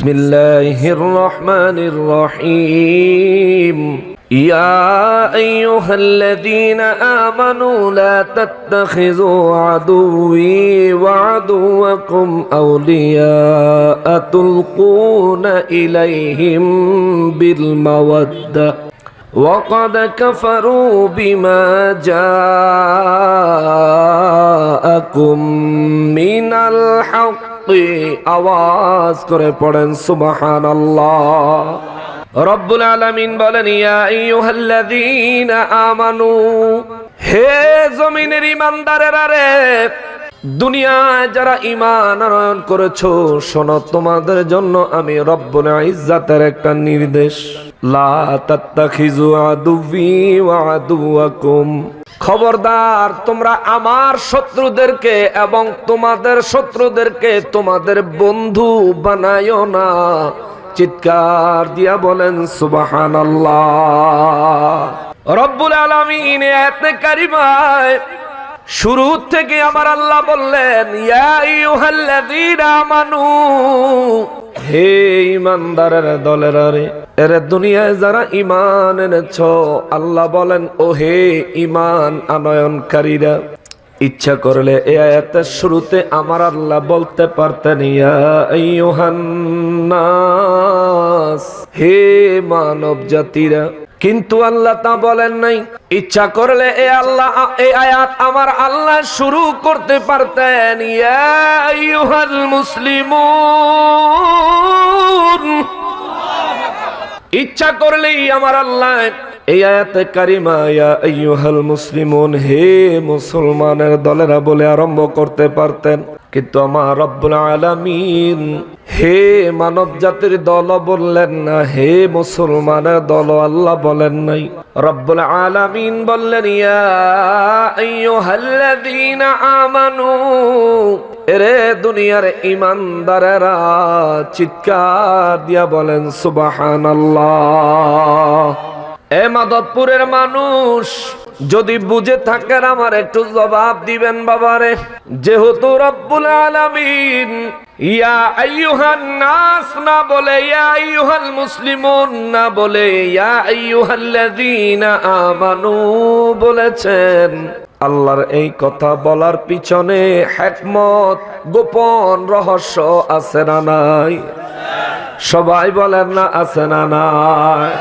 بسم الله الرحمن الرحيم يا أيها الذين آمنوا لا تتخذوا عدوي وعدوكم أولياء تلقون إليهم بالمودة وقد كفروا بما جاءكم من الحق আওয়াজ করে পড়েন সুবহানাল্লাহ। রব্বুল আলামিন বলেন ইয়া আইয়ুহাল্লাযীনা আমানু, হে জমিনের ঈমানদারেরা রে, দুনিয়ায় যারা ঈমান আনয়ন করেছো, শোনো তোমাদের জন্য আমি রব্বুল ইজ্জাতের একটা নির্দেশ। লা তাত্তাখিযু আদুওয়ি ওয়া আদুওয়াকুম, খবরদার তোমরা আমার শত্রুদেরকে এবং তোমাদের শত্রুদেরকে তোমাদের বন্ধু বানায়ো না। চিৎকার দিয়া বলেন সুবহানাল্লাহ। রব্বুল আলামিন আয়াতে কারিমায় শুরু থেকে আমার আল্লাহ বললেন ইয়া আইয়ুহাল্লাযীনা আমানু, হে ঈমানদারের দলেরা রে, এর দুনিয়ায় যারা ঈমান এনেছো, আল্লাহ বলেন ও হে ঈমান আনয়নকারীরা। ইচ্ছা করলে এই আয়াতের শুরুতে আমার আল্লাহ বলতে পারতেন ইয়া আইয়ুহান নাস, হে মানব জাতিরা, কিন্তু আল্লাহ তা বলেন নাই। ইচ্ছা করলে এই আয়াত আমার আল্লাহ শুরু করতে পারতেন ইয়া আইয়ুহাল মুসলিমুন। ইচ্ছা করলেই আমার আল্লাহ এই আয়াতে কারিমা ইয়া আইয়ুহাল মুসলিমুন, হে মুসলমানের দলেরা বলে আরম্ভ করতে পারতেন, কিন্তু আমার রব্বুল আলামিন হে মানব জাতির দল বললেন না, হে মুসলমানের দল আল্লাহ বলেন নাই। রব্বুল আলামিন বললেন ইয়া আইয়ুহাল্লাযীনা আমানু, এরে দুনিয়ার ঈমানদারেরা, চিৎকার দিয়া বলেন সুবহানাল্লাহ। এ মাধবপুরের মানুষ, যদি বুঝে থাকেন আমার একটু জবাব দিবেন বাবারে। যেহেতু রব্বুল আলামিন ইয়া আইয়ুহান নাস না বলে ইয়া আইয়ুহাল মুসলিমুন না বলে ইয়া আইয়ুহাল্লাযীনা আমানু বলেছেন, আল্লাহর এই কথা বলার পিছনে হিকমত, গোপন রহস্য আছে না নাই? সবাই বলেন না আছে না নাই?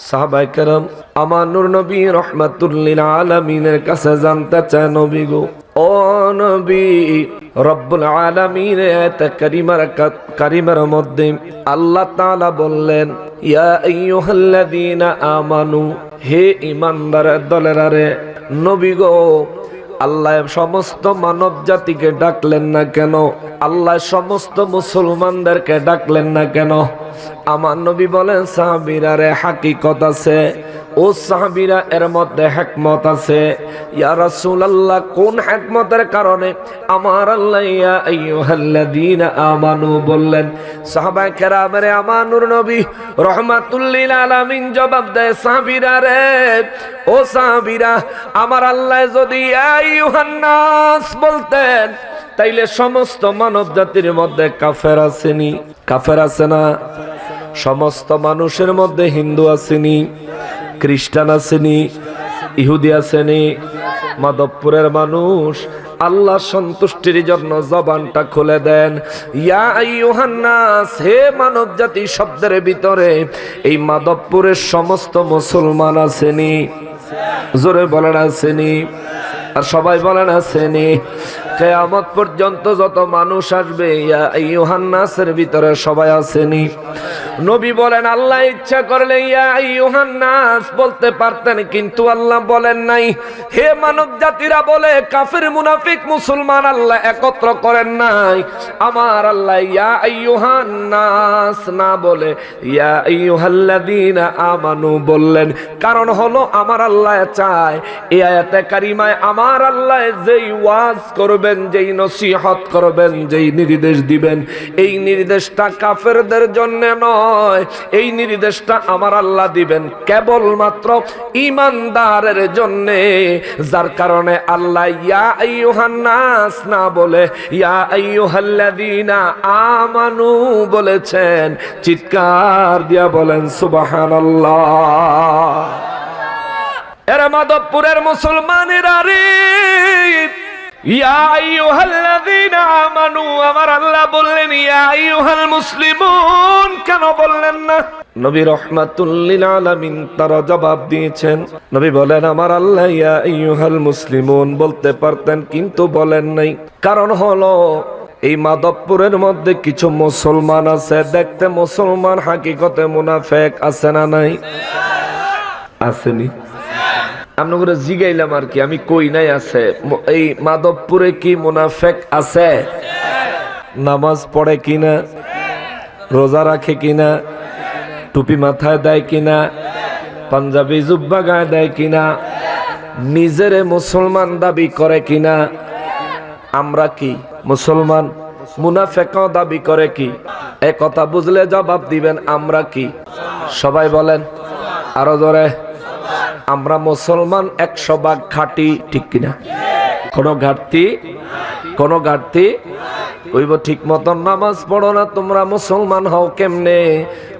সাহাবায়ে কেরাম আমার নূর নবী রাহমাতুল্লিল আলামিনের কাছে জানতে চায়, নবী গো, ও নবী, রব্বুল আলামিন আয়াতে কারিমার মধ্যে আল্লাহ তাআলা বললেন ইয়া আইয়ুহাল্লাযীনা আমানু, হে ঈমানদারের দলেরা রে, নবী গো, আল্লাহ সমস্ত মানব জাতিকে ডাকলেন না কেন? আল্লাহ সমস্ত মুসলমানদেরকে ডাকলেন না কেন? আমার নবী বলেন সাহাবীরা রে, হাকিকত আছে, ও সাহাবীরা, এর মধ্যে হিকমত আছে। ইয়া রাসূলুল্লাহ, কোন হিকমতের কারণে আমার আল্লাহ ইয়া আইয়ুহাল্লাযীনা আমানু বললেন? সাহাবায়ে কেরামের আমার নূর নবী রাহমাতুল্লিল আলামিন জবাব দেয়, সাহাবীরা রে, ও সাহাবীরা, আমার আল্লাহ যদি ইয়া আইয়ুহান নাস বলতেন, তাইলে সমস্ত মানব জাতির মধ্যে কাফের আসেনি? কাফের আছে না? সমস্ত মানুষের মধ্যে হিন্দু আসেনি, খ্রিস্টান আসেনি, ইহুদি আসেনি? মাধবপুরের মানুষ আল্লাহ সন্তুষ্টির জন্য জবানটা খুলে দেন ইয়া আইয়ুহান নাস, হে মানব জাতি শব্দের ভিতরে এই মাধবপুরের সমস্ত মুসলমান আসেনি? জোরে বলেন আসেনি? আর সবাই বলেন আসেনি? কিয়ামত পর্যন্ত যত মানুষ আসবে ইয়া আইয়ুহান নাসের ভিতরে সবাই আসেনি? নবী বলেন আল্লাহ ইচ্ছা করলে ইয়া আইয়ুহান নাস বলতে পারতেন, কিন্তু আল্লাহ বলেন নাই। হে মানব জাতিরা বলে কাফির মুনাফিক মুসলমান আল্লাহ একত্র করেন নাই। আমার আল্লাহ ইয়া আইয়ুহান নাস না বলে ইয়া আইয়ুহাল্লাযীনা আমানু বললেন। কারণ হলো আমার আল্লাহ চায় এই আয়াতে কারিমায় আমার আল্লাহ যেই ওয়াজ করবেন, যেই নসিহত করবেন, যেই নির্দেশ দিবেন, এই নির্দেশটা কাফেরদের জন্য নয়, নয়, এই নির্দেশটা আমার আল্লাহ দিবেন কেবলমাত্র ঈমানদারের জন্য। যার কারণে আল্লাহ ইয়া আইয়ুহান নাস না বলে ইয়া আইয়ুহাল্লাযীনা আমানু বলেছেন। চিৎকার দিয়া বলেন সুবহানাল্লাহ। এরা মাধবপুরের মুসলমানেরা রে, ইয়া আইয়ুহাল্লাযীনা আমানু, আমার আল্লাহ বললেন ইয়া আইয়ুহাল মুসলিমুন, কেন বললেন না? নবী রাহমাতুল লিল আলামিন তারা জবাব দিয়েছেন। নবী বলেন আমার আল্লাহ ইয়া আইয়ুহাল মুসলিমুন বলতে পারতেন, কিন্তু বলেন নাই। কারণ হলো এই মাধবপুরের মধ্যে কিছু মুসলমান আছে, দেখতে মুসলমান, হাকিকতে মুনাফিক আছে না নাই? আসেনি? আপনাকে জিগাইলাম আর কি, আমি কই নাই আছে। এই মাধবপুরে কি মুনাফিক আছে? নামাজ পড়ে কিনা, রোজা রাখে কিনা, টুপি মাথায় দেয় কিনা, পাঞ্জাবি জুব্বা গায়ে দেয় কিনা, নিজেরে মুসলমান দাবি করে কিনা? আমরা কি মুসলমান? মুনাফিকও দাবি করে কি? এ কথা বুঝলে জবাব দিবেন আমরা কি? সবাই বলেন আরো জোরে। আমরা মুসলমান 100 ভাগ খাঁটি, ঠিক কিনা? কোনো ঘাটতি হইব? ঠিক মতন নামাজ পড়ো না, তোমরা মুসলমান হও কেমনে?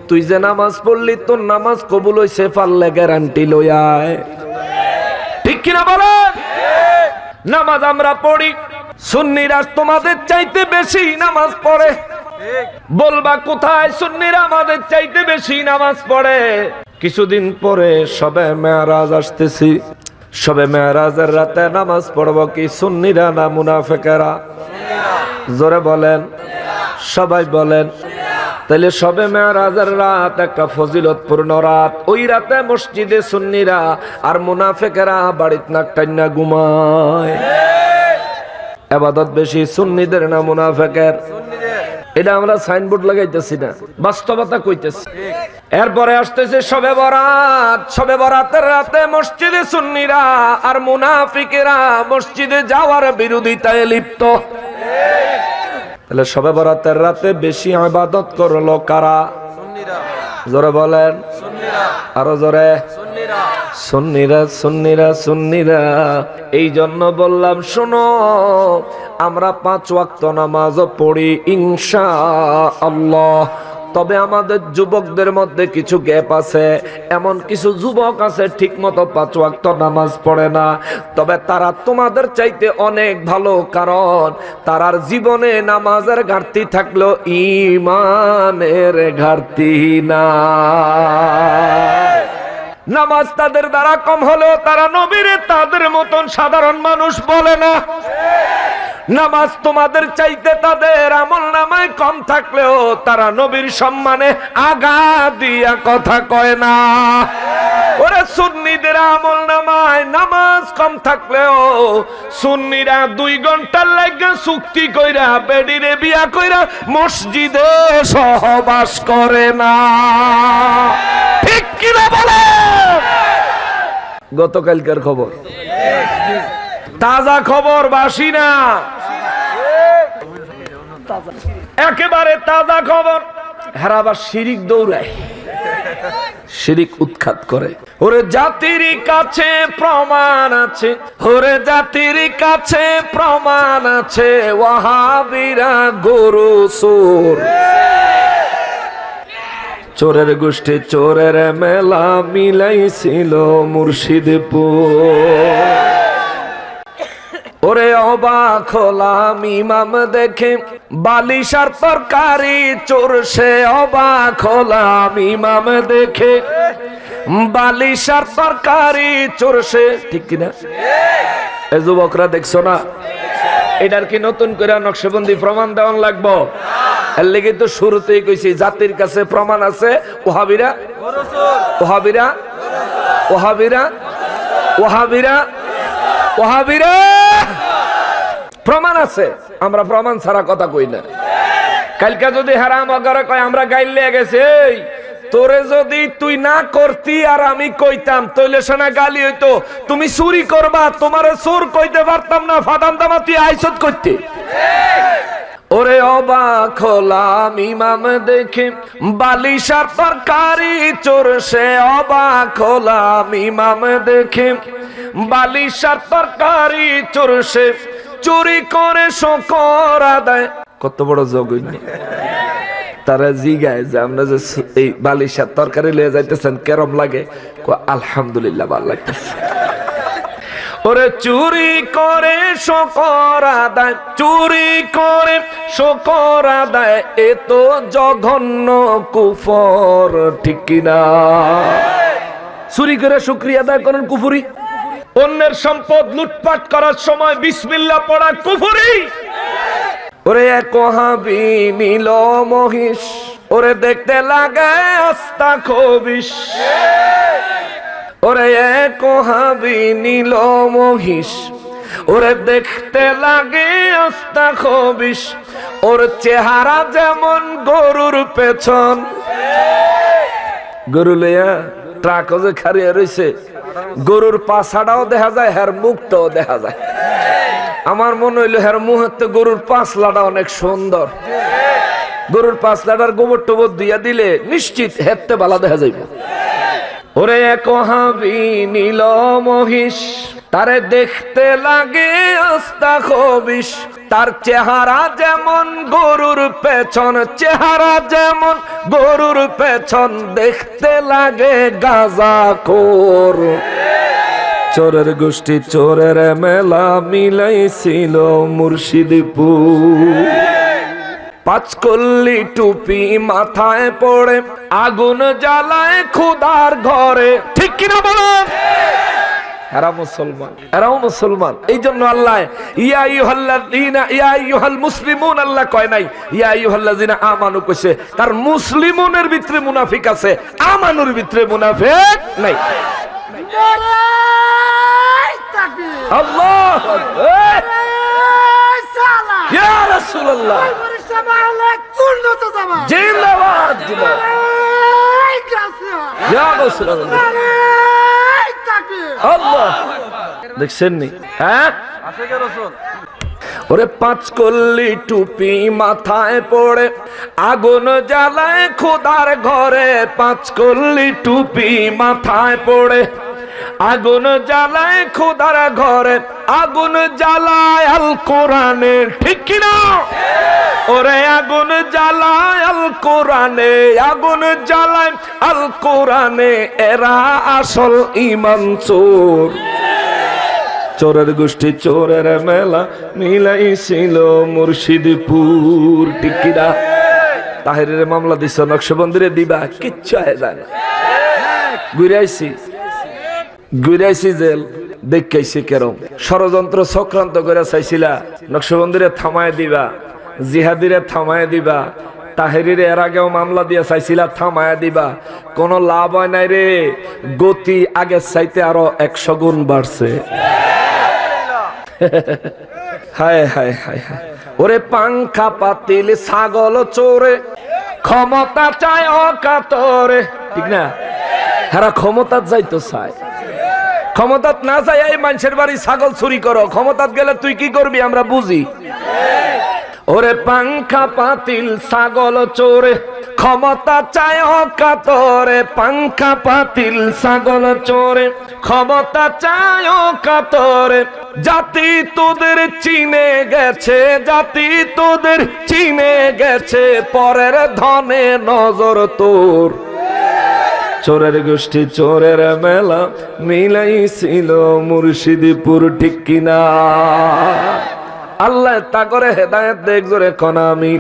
তুই যে নামাজ পড়লি তোর নামাজ কবুল হইছে পারলে গ্যারান্টি লই আয়, ঠিক কিনা বলেন? নামাজ আমরা পড়ি, সুন্নিরা তোমাদের চাইতে বেশি নামাজ পড়ে। বলবা কোথায়? সুন্নিরা আমাদের চাইতে বেশি নামাজ পড়ে। কিছুদিন পরে শবে মেরাজ আসতেছি, শবে মেরাজের রাতে নামাজ পড়ব কি সুন্নিরা না মুনাফিকেরা? জোরে বলেন, সবাই বলেন। তাহলে শবে মেরাজের রাত একটা ফজিলতপূর্ণ রাত। ওই রাতে মসজিদে সুন্নিরা আর মুনাফিকেরা বাড়িতে নাক টাইনা ঘুমায়। ইবাদত বেশি সুন্নিদের না মুনাফিকের? এটা আমরা সাইনবোর্ড লাগাইতেছি না, বাস্তবতা কইতেছি। এরপরে আসতেছে শবে বরাত। শবে বরাতের রাতে মসজিদে সুন্নিরা আর মুনাফিকেরা মসজিদে যাওয়ার বিরোধিতায় লিপ্ত। তাহলে শবে বরাতের রাতে বেশি ইবাদত করলো কারা? জোরে বলেন, আরো জোরে। সুন্নিরা। এই জন্য বললাম শোনো, আমরা 5 ওয়াক্ত নামাজ পড়ি ইনশাআল্লাহ। তবে আমাদের যুবকদের মধ্যে কিছু গ্যাপ আছে। এমন কিছু যুবক আছে ঠিক মতো 5 ওয়াক্ত নামাজ পড়ে না। তবে তারা তোমাদের চাইতে অনেক ভালো, কারণ তারার জীবনে নামাজের ঘাটতি থাকলো, ঈমানের ঘাটতি না। নামাজ তাদের দ্বারা কম হলেও তারা নবীরে তাদের মতন সাধারণ মানুষ বলে না। নামাজ তোমাদের চাইতে তাদের আমলনামায় কম থাকলেও তারা নবীর সম্মানে আগা দিয়া কথা কয় না। ওরে সুন্নিদের আমলনামায় নামাজ কম থাকলেও সুন্নিরা 2 ঘন্টার লাগে চুক্তি কইরা বেডিরে বিয়া কইরা মসজিদে সহবাস করে না, ঠিক কিনা বলে? গতকালকার খবর, তাজা খবর, বাসি না, একেবারে তাজা খবর। হেরা আবার শিরিক দৌড়ায়, শিরিক উৎখাত করে। ওরে জাতির কাছে প্রমাণ আছে, ওরে জাতির কাছে প্রমাণ আছে, ওয়াহাবিরা গরু চোর। চোরের গোষ্ঠী চোরের মেলা মিলাইছিল মুর্শিদপুর। ওরে অবাক হলাম ইমাম দেখে বালিশার তরকারি চোরসে। অবাক হলাম ইমাম দেখে বালিশার তরকারি চোরসে, ঠিক কিনা? এই যুবকরা দেখছো না? এটার কি নতুন করে নকশবন্দি প্রমাণ দেওয়ান লাগবো? এর লেগে তো শুরুতেই কইছি জাতির কাছে প্রমাণ আছে। ওহাবিরা ওহাবিরা ওহাবিরা ওহাবিরা ওহাবিরা প্রমাণ আছে। আমরা প্রমাণ ছাড়া কথা কই না। কালকে যদি হারাম অগরে কয় আমরা গাইলে গেছে, এই তোরে যদি তুই না করতি আর আমি কইতাম তইলে শোনা গালি হইতো। তুমি চুরি করবা, তোমারে চোর কইতে পারতাম না, ফাদাম দামা তুই আইসত করতে। ওরে অবাক হলাম ইমাম দেখে বালিশার তরকারি চোরসে, অবাক হলাম ইমাম দেখে বালিশার তরকারি চোরসে, চুরি করে শকর আদায়। কত বড় জগৈন্য! তারা জিগায় যে আমরা যে এই বালিশার তরকারি লিয়ে যাইতেছেন কেরম লাগে? আলহামদুলিল্লাহ ভালো লাগতেছে। ওরে চুরি করে শকর আদায়, চুরি করে শকর আদায়, এ তো জঘন্য কুফর, ঠিক কিনা? চুরি করে শুকরিয়া আদায় করেন কুফরি। অন্যের সম্পদ লুটপাট করার সময় বিসমিল্লাহ পড়া কুফরি। ওরে এক ওহাবি নীল মহিষ, ওরে দেখতে লাগে আস্তা খবিশ। ওরে এক ওহাবি নীল মহিষ, ওরে দেখতে লাগে আস্তা খবিশ। ওর চেহারা যেমন গরুর পেছন। গরু লইয়া ট্রাক যে খারিয়া রয়েছে, গরুর পাছাটাও দেখা যায়, হের মুখটাও দেখা যায়। আমার মনে হইলো হের মুহূর্তে গরুর পাছলাটা অনেক সুন্দর। গরুর পাছলাটার গোবর টোবর দিয়া দিলে নিশ্চিত হেরতে ভালো দেখা যাইব। ওরে এক ওহাবি নীল মহিষ, তারে দেখতে লাগে আস্তা খবিশ। তার চেহারা যেমন গরুর পেছন, চেহারা যেমন গরুর পেছন, দেখতে লাগে গাঁজাখোর। চোরের গোষ্ঠী চোরের মেলা মিলাইছিল মুর্শিদপুর। পাঁচকল্লি টুপি মাথায় পড়ে আগুন জ্বালায় খোদার ঘরে, ঠিক কিনা বলেন? এরা মুসলমান, এরাও মুসলমান। এই জন্য আল্লাহ ইয়া আইয়ুহাল্লাযীনা ইয়া আইয়ুহাল মুসলিমুন আল্লাহ কয় নাই, ইয়া আইয়ুহাল্লাযীনা আমানু কইছে। তার মুসলিমুনের ভিতরে মুনাফিক আছে, আমানুর ভিতরে মুনাফিক নাই। আল্লাহু আকবার, ইয়া রাসূলুল্লাহ, জিন্দাবাদ জিন্দাবাদ, ইয়া রাসূলুল্লাহ। আল্লাহ দেখছেন নি? হ্যাঁ, ওরে পাঁচকল্লি টুপি মাথায় পড়ে আগুন জ্বালায় খোদার ঘরে। পাঁচকল্লি টুপি মাথায় পড়ে আগুন জ্বালায় খোদার ঘরে, আগুন জ্বালায় আল কোরআনে, ঠিক কিনা? ওরে আগুন জ্বালায় আল কোরআনে, আগুন জ্বালায় আল কোরআনে, এরা আসল ইমান চোর। চোরের গোষ্ঠী চোরের মেলা মিলাইছিল মুর্শিদপুর, ঠিক কিনা? তাহেরের মামলা দিছ, নকশবন্দিরে দিবা, কিচ্ছু হয়ে যায় না। ঘুরাইছি জেল, দেখাইছি কেরম ষড়যন্ত্র চক্রান্ত করে চাইছিলা নকশবন্দিরে থামায় দিবা, জিহাদিরে থামায় দিবা, তাহেরির এর আগেও মামলা দিয়ে চাইছিলা থামায় দিবা, কোন লাভ হয় নাই রে। গতি আগের চাইতে আরো 100 গুণ বাড়ছে। হায় হায় হায় হায়। ওরে পাংখা পাতিল ছাগল চোরে, ক্ষমতা চায় অকাতরে, ঠিক না? হেরা ক্ষমতা যাইতো চায়, ক্ষমতাত না চাই এই মানুষের বাড়ি ছাগল চুরি করো, ক্ষমতাত গেলে তুই কি করবি আমরা বুঝি। ওরে পাংখা পাতিল ছাগল চোরে, ক্ষমতা চায় অকাতরে। পাংখা পাতিল ছাগল চোরে, ক্ষমতা চায় অকাতরে। জাতি তোদের চিনে গেছে, জাতি তোদের চিনে গেছে, পরের ধনে নজর তোর। চোরের গোষ্ঠী চোরের মেলা মিলাইছিল মুর্শিদপুর, ঠিক কিনা? আল্লাহ তা করে হেদায়েত দেখ জোরে কোন আমিন।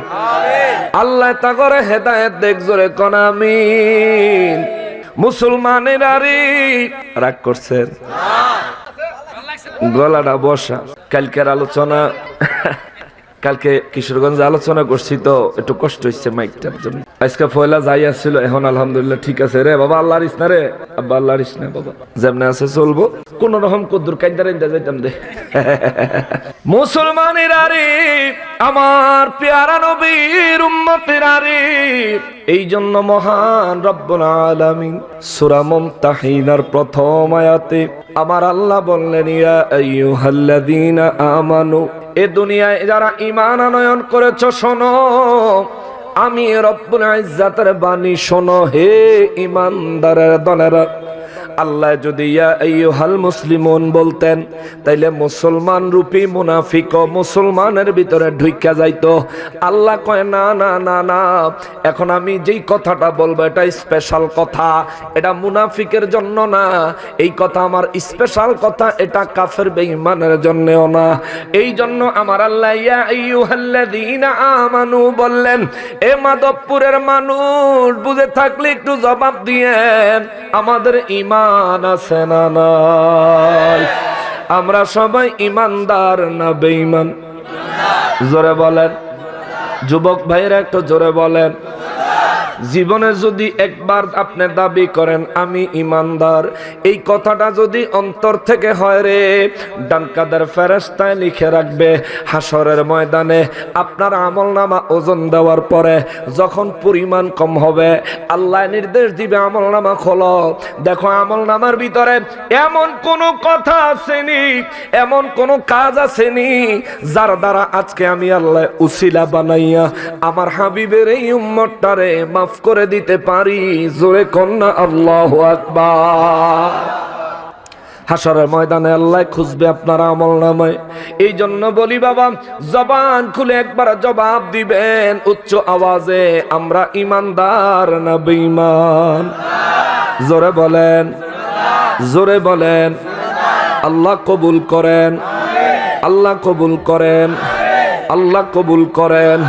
আল্লাহ তা করে হেদায়েত দেখ জোরে কোন আমিন। মুসলমানের আরে রাগ করছেন, গলাটা বসা। কালকের আলোচনা, কালকে কিশোরগঞ্জে আলোচনা করছি তো একটু কষ্ট হচ্ছে মাইকটার জন্য। আজকে পয়লা যাই আসছিল, এখন আলহামদুলিল্লাহ ঠিক আছে রে বাবা। আল্লাহর ইসনা রে আব্বা, আল্লাহর ইসনা বাবা, যেমনে আছে চলবো। কোন রকম কদ্দুর কাইদার ইন্দা যাইতাম দে। মুসলমানের আরে, আমার পেয়ারা নবীর উম্মতের আরে, এই জন্য মহান রব্বুল আলামিন সূরা মুমতাহিনার প্রথম আয়াতে আমার আল্লাহ বললেন ইয়া আইয়ুহাল্লাযীনা আমানু, এ দুনিয়ায় যারা ঈমান আনয়ন করেছো শোনো, আমি রব্বুল ইজ্জাতের বাণী শোনো হে ঈমানদারের দলেরা। আল্লাহ যদি ইয়া আইয়ুহাল মুসলিমুন বলতেন, তাইলে মুসলমান রূপী মুনাফিক মুসলমানের ভিতরে ঢুইকা যাইতো। আল্লাহ কয় না না না না, এখন আমি যেই কথাটা বলবো এটা স্পেশাল কথা, এটা মুনাফিকের জন্য না, এই কথা আমার স্পেশাল কথা, এটা কাফের বেঈমানের জন্যও না। এই জন্য আমার আল্লাহ ইয়া আইয়ুহাল্লাযীনা আমানু বললেন। এ মাধবপুরের মানুষ বুঝে থাকলে একটু জবাব দিয়েন, আমাদের ঈমান আছে না নাই? আমরা সবাই ঈমানদার না বেঈমান? জোরে বলেন। যুবক ভাইরা একটু জোরে বলেন। জীবনে যদি একবার আপনি দাবি করেন আমি ঈমানদার, এই কথাটা যদি অন্তর থেকে হয় রে, ডানকাদের ফেরেশতায় লিখে রাখবে হাসরের ময়দানে আপনার আমলনামা ওজন দেওয়ার পরে যখন পরিমাণ কম হবে, আল্লাহ নির্দেশ দিবে আমলনামা খোলো, দেখো আমলনামার ভিতরে এমন কোন কথা আসেনি, এমন কোন কাজ আসেনি যার দ্বারা আজকে আমি আল্লাহ উসিলা বানাইয়া আমার হাবিবের এই উম্মতটারে মাফ করে দিতে পারি। জোরে কন্যা আল্লাহু আকবার। হাসরের ময়দানে আল্লাহ খুঁজবে আপনার আমলনামায়। এই জন্য বলি বাবা, জবান খুলে একবার জবাব দিবেন উচ্চ আওয়াজে, আমরা ঈমানদার না বেঈমান? জোরে বলেন, জোরে বলেন। আল্লাহ কবুল করেন, আল্লাহ কবুল করেন, আল্লাহ কবুল করেন।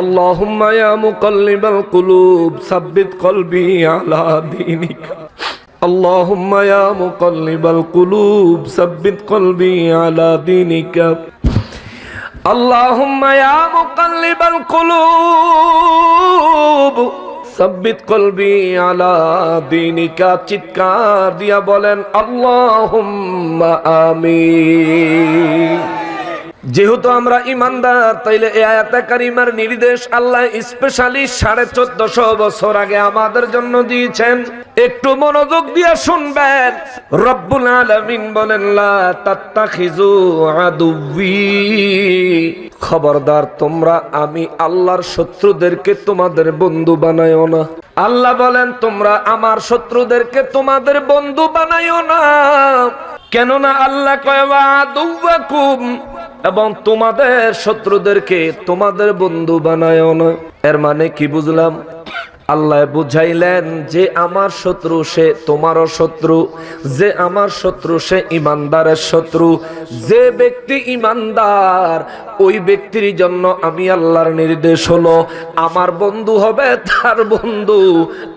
আল্লাহুম্মা ইয়া মুকাল্লিবাল কুলুব সাব্বিত কলবি আলা দীনিকা। আল্লাহুম্মা ইয়া মুকাল্লিবাল কুলুব সাব্বিত কলবি আলা দীনিকা। আল্লাহুম্মা ইয়া মুকাল্লিবাল কুলুব সাব্বিত কলবি আলা দীনিকা। চিৎকার দিয়া বলেন আল্লাহুম্মা আমিন। যেহেতু আমরা ঈমানদার, তাইলে এই আয়াতে কারিমার নির্দেশ আল্লাহ স্পেশালি 1450 বছর আগে আমাদের জন্য দিয়েছেন। একটু মনোযোগ দিয়ে শুনবেন। রব্বুল আলামিন বলেন লা তাত্তাখিযু আদুওয়ি, খবরদার তোমরা আমি আল্লাহর শত্রুদেরকে তোমাদের বন্ধু বানায়ো না। আল্লাহ বলেন তোমরা আমার শত্রুদেরকে তোমাদের বন্ধু বানায়ো না। কেননা আল্লাহ কয় ওয়া আদুওয়াকুম, এবং তোমাদের শত্রুদেরকে তোমাদের বন্ধু বানায়ও না। এর মানে কি বুঝলাম? আল্লাহ বুঝাইলেন যে আমার শত্রু সে তোমারও শত্রু, যে আমার শত্রু সে ঈমানদারের শত্রু। যে ব্যক্তি ঈমানদার ওই ব্যক্তির জন্য আমি আল্লাহর নির্দেশ হলো আমার বন্ধু হবে তার বন্ধু,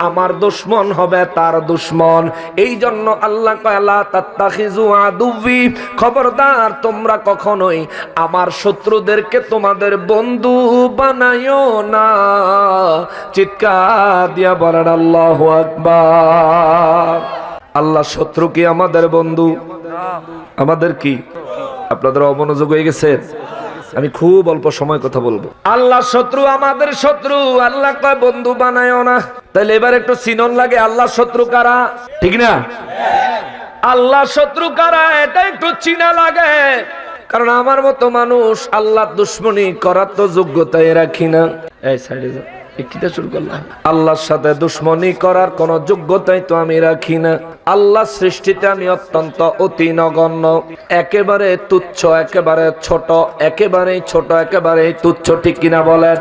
আমার দুশমন হবে তার দুশমন। এই জন্য আল্লাহ কয় লা তাত্তাখিযু আদুওয়ি, খবরদার তোমরা কখনোই আমার শত্রুদেরকে তোমাদের বন্ধু বানায়ো না। চিৎকার দিয়া বলেন আল্লাহু আকবার। আল্লাহ শত্রু কি আমাদের বন্ধু? আমাদের কি? আপনাদের অমনোযোগ হয়ে গেছে? আমি খুব অল্প সময় কথা বলবো। আল্লাহ শত্রু আমাদের শত্রু, আল্লাহ কয় বন্ধু বানায়ও না। তাহলে এবার একটু চিনন লাগে আল্লাহ শত্রু কারা, ঠিক না? আল্লাহ শত্রু কারা এটা একটু চিনা লাগে, কারণ আমার মতো মানুষ আল্লাহ দুশ্মনী করার তো যোগ্যতাই রাখি না। এই সাইডে যাও, আল্লাহর সাথে দুশ্মনী করার কোন যোগ্যতাই তো আমি রাখি না। আল্লাহ সৃষ্টিতে আমি অত্যন্ত অতি নগণ্য, একেবারে তুচ্ছ, একেবারে ছোট, একেবারেই ছোট, একেবারেই তুচ্ছ, ঠিক কিনা বলেন?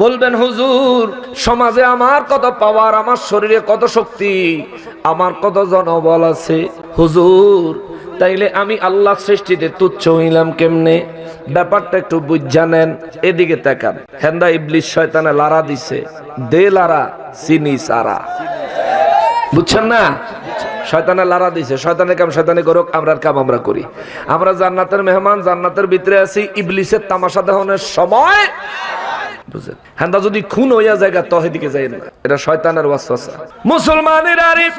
বলবেন হুজুর সমাজে আমার কত পাওয়ার, আমার শরীরে কত শক্তি, আমার কত জনবল আছে। হুজুর তাইলে আমি আল্লাহ সৃষ্টিতে তুচ্ছ হইলাম কেমনে? ব্যাপারটা একটু বুঝা নেন। এদিকে তাকান। হেন্দা ইবলিস শয়তানে লারা দিছে, দে লারা চিনি সারা, বুঝছেন না? শয়তানে লারা দিছে, শয়তানের কাম শয়তানে করুক, আমরার কাম আমরা করি। আমরা জান্নাতের মেহমান, জান্নাতের ভিতরে আছি, ইবলিসের তামাশা দেখানোর সময় বুঝেন। হেন্দা যদি খুন হইয়া জায়গা তো এদিকে যাই না, এটা শয়তানের ওয়াসওয়াসা। মুসলমানের আরিফ,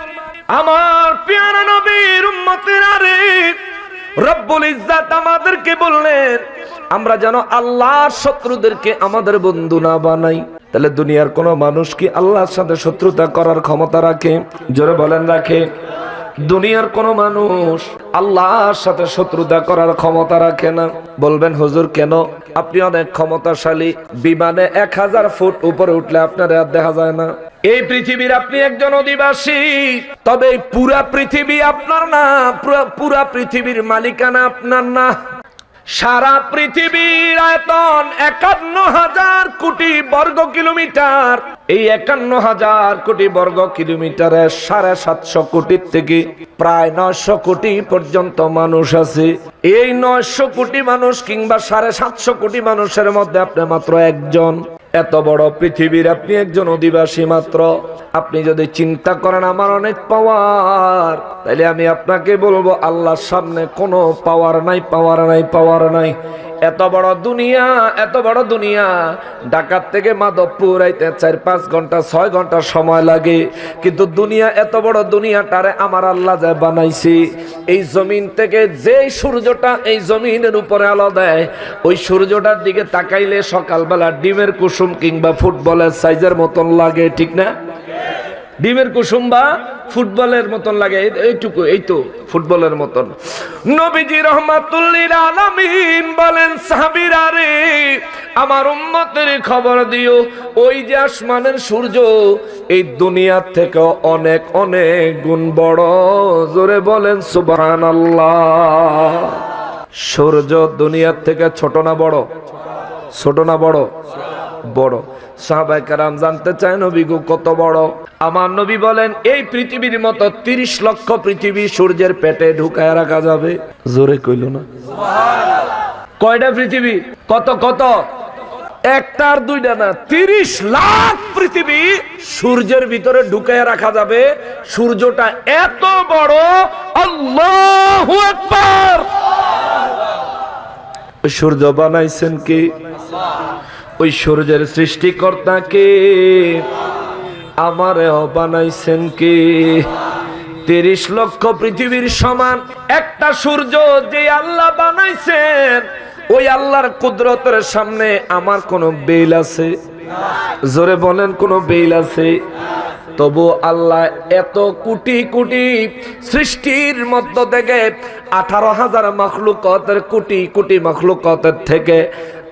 আমার প্রিয় নবীর উম্মতের আরিফ, রব্বুল ইজ্জাত আমাদেরকে বললেন আমরা যেন আল্লাহর শত্রুদেরকে আমাদের বন্ধু না বানাই। তাহলে দুনিয়ার কোন মানুষ কি আল্লাহর সাথে শত্রুতা করার ক্ষমতা রাখে? জোরে বলেন রাখে? দুনিয়ার কোন মানুষ আল্লাহর সাথে শত্রুতা করার ক্ষমতা রাখে না। বলবেন হুজুর কেন? আপনি অনেক ক্ষমতাশালী, বিমানে 1000 ফুট উপরে উঠলে আপনার আর দেখা যায় না। এই পৃথিবীর আপনি একজন অধিবাসী, তবে এই পুরা পৃথিবী আপনার না, পুরা পৃথিবীর মালিকানা আপনার না। সারা পৃথিবীর আয়তন 51,000 কোটি বর্গ কিলোমিটার। এই 51,000 কোটি বর্গ কিলোমিটারে 750 কোটির থেকে প্রায় 900 কোটি পর্যন্ত মানুষ আছে। এই 900 কোটি মানুষ কিংবা 750 কোটি মানুষের মধ্যে আপনি মাত্র একজন। এত বড় পৃথিবীর আপনি একজন অধিবাসী মাত্র। আপনি যদি চিন্তা করেন আমার অনেক পাওয়ার, তাহলে আমি আপনাকে বলবো আল্লাহর সামনে কোনো পাওয়ার নাই, পাওয়ার নাই, পাওয়ার নাই। এত বড় দুনিয়া, এত বড় দুনিয়া, ঢাকা থেকে মাধবপুর আইতে 4-5 ঘন্টা 6 ঘন্টা সময় লাগে। কিন্তু দুনিয়া, এত বড় দুনিয়াটারে আমার আল্লাহ যা বানাইছে, এই জমিন থেকে যে সূর্যটা এই জমিনের উপরে আলো দেয়, ওই সূর্যটার দিকে তাকাইলে সকালবেলা ডিমের কুসুম কিংবা ফুটবলের সাইজের মতন লাগে, ঠিক না? ডিমের কুসুম বা ফুটবলের মতন লাগে, এইটুকু, এই তো ফুটবলের মতন। নবীজি রাহমাতুল লিল আলামিন বলেন, সাহাবীরা রে, আমার উম্মতের খবর দিও, ওই যে আসমানের সূর্য এই দুনিয়ার থেকে অনেক অনেক গুণ বড়। জোরে বলেন সুবহানাল্লাহ। সূর্য দুনিয়ার থেকে ছোট না বড়? ছোট না বড়? বড়। সাহাবায়ে কেরাম জানতে চায় নবী গো কত বড়? আমার নবী বলেন, এই পৃথিবীর মতো 30 লক্ষ পৃথিবী সূর্যের পেটে ঢুকায় রাখা যাবে। জোরে কইল না সুবহানাল্লাহ। কয়টা পৃথিবী? কত কত? একটা আর দুইটা না, 30 লাখ পৃথিবী সূর্যের ভিতরে ঢুকায় রাখা যাবে। সূর্যটা এত বড়। আল্লাহু আকবার। ওই সূর্য বানাইছেন কে? ওই সূর্যের সৃষ্টিকর্তা কে? আমারেও বানাইছেন কে? 30 লক্ষ পৃথিবীর সমান একটা সূর্য যে আল্লাহ বানাইছেন, ওই আল্লাহর কুদরতের সামনে আমার কোন বেল আছে? জোরে বলেন, কোন বেল আছে? তবু আল্লাহ এত কোটি কোটি সৃষ্টির মধ্য থেকে 18,000 মাখলুকাতের কোটি কোটি মাখলুকাতের থেকে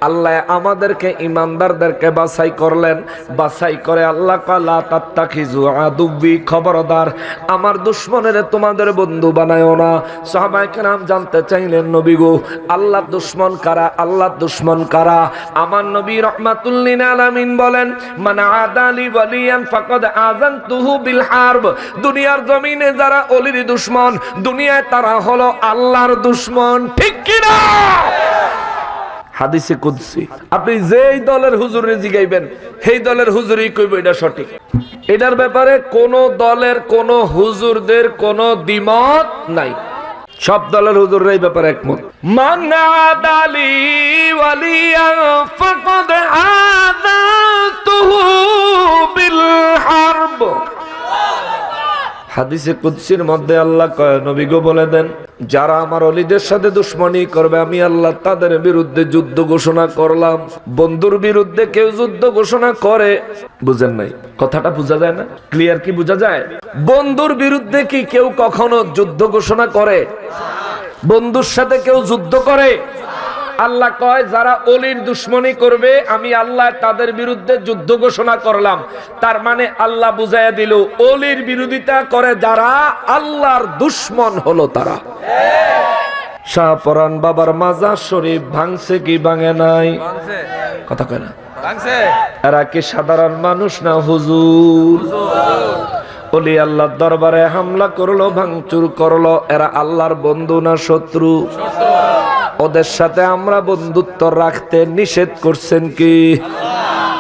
আল্লাহ আমাদেরকে ইমানদারদেরকে বাছাই করলেন। বাছাই করে আল্লাহ লা তাত্তাখিযু আদুব্বি, খবরদার আমার দুশমনের তোমাদের বন্ধু বানায়ও না। সাহাবায়ে কেরাম জানতে চাইলেন, নবী গো আল্লাহর দুশমন কারা? আল্লাহর দুশমন কারা? আমার নবী রাহমাতুল লিল আলামিন বলেন, মান আদালি ওয়ালিয়ান ফাকাদ আযানতুহু বিল হারব। দুনিয়ার জমিনে যারা ওলির দুশমন, দুনিয়ায় তারা হলো আল্লাহর দুশমন, ঠিক কি না? হাদিসে কুদসি। আপনি যেই দলের হুজুরে জিগাইবেন, সেই দলের হুজুরই কইব এটা সঠিক। এটার ব্যাপারে কোন দলের কোন হুজুরদের কোন দ্বিমত নাই। সব দলের হুজুররা এই ব্যাপারে একমত। মান আদালি ওয়ালিয়ান ফাকাদ আযানতুহু বিল হারব। হাদিসে কুদসির মধ্যে আল্লাহ কয়, নবী গো বলে দেন, যারা আমার ওলিদের সাথে দুশমনি করবে আমি আল্লাহ তাদের বিরুদ্ধে যুদ্ধ ঘোষণা করলাম। বন্ধুর বিরুদ্ধে কেউ যুদ্ধ ঘোষণা করে, বুঝেন নাই কথাটা? বোঝা যায় না? ক্লিয়ার কি বোঝা যায়? বন্ধুর বিরুদ্ধে কি কেউ কখনো যুদ্ধ ঘোষণা করে? বন্ধুর সাথে কেউ যুদ্ধ করে? আল্লাহ কয়, যারা ওলির দুশমনি করবে আমি আল্লাহ তাদের বিরুদ্ধে যুদ্ধ ঘোষণা করলাম। তার মানে আল্লাহ বুঝাইয়া দিল, ওলির বিরোধিতা করে যারা আল্লাহর দুশমন হলো তারা। শাহপরান বাবার মাজার শরীফ ভাঙছে কি ভাঙে নাই? কথা কয় না? এরা কি সাধারণ মানুষ না হুজুর? ওলি আল্লাহর দরবারে হামলা করলো, ভাঙচুর করলো, এরা আল্লাহর বন্ধু না শত্রু? ওদের সাথে আমরা বন্ধুত্ব রাখতে নিষেধ করছেন কি?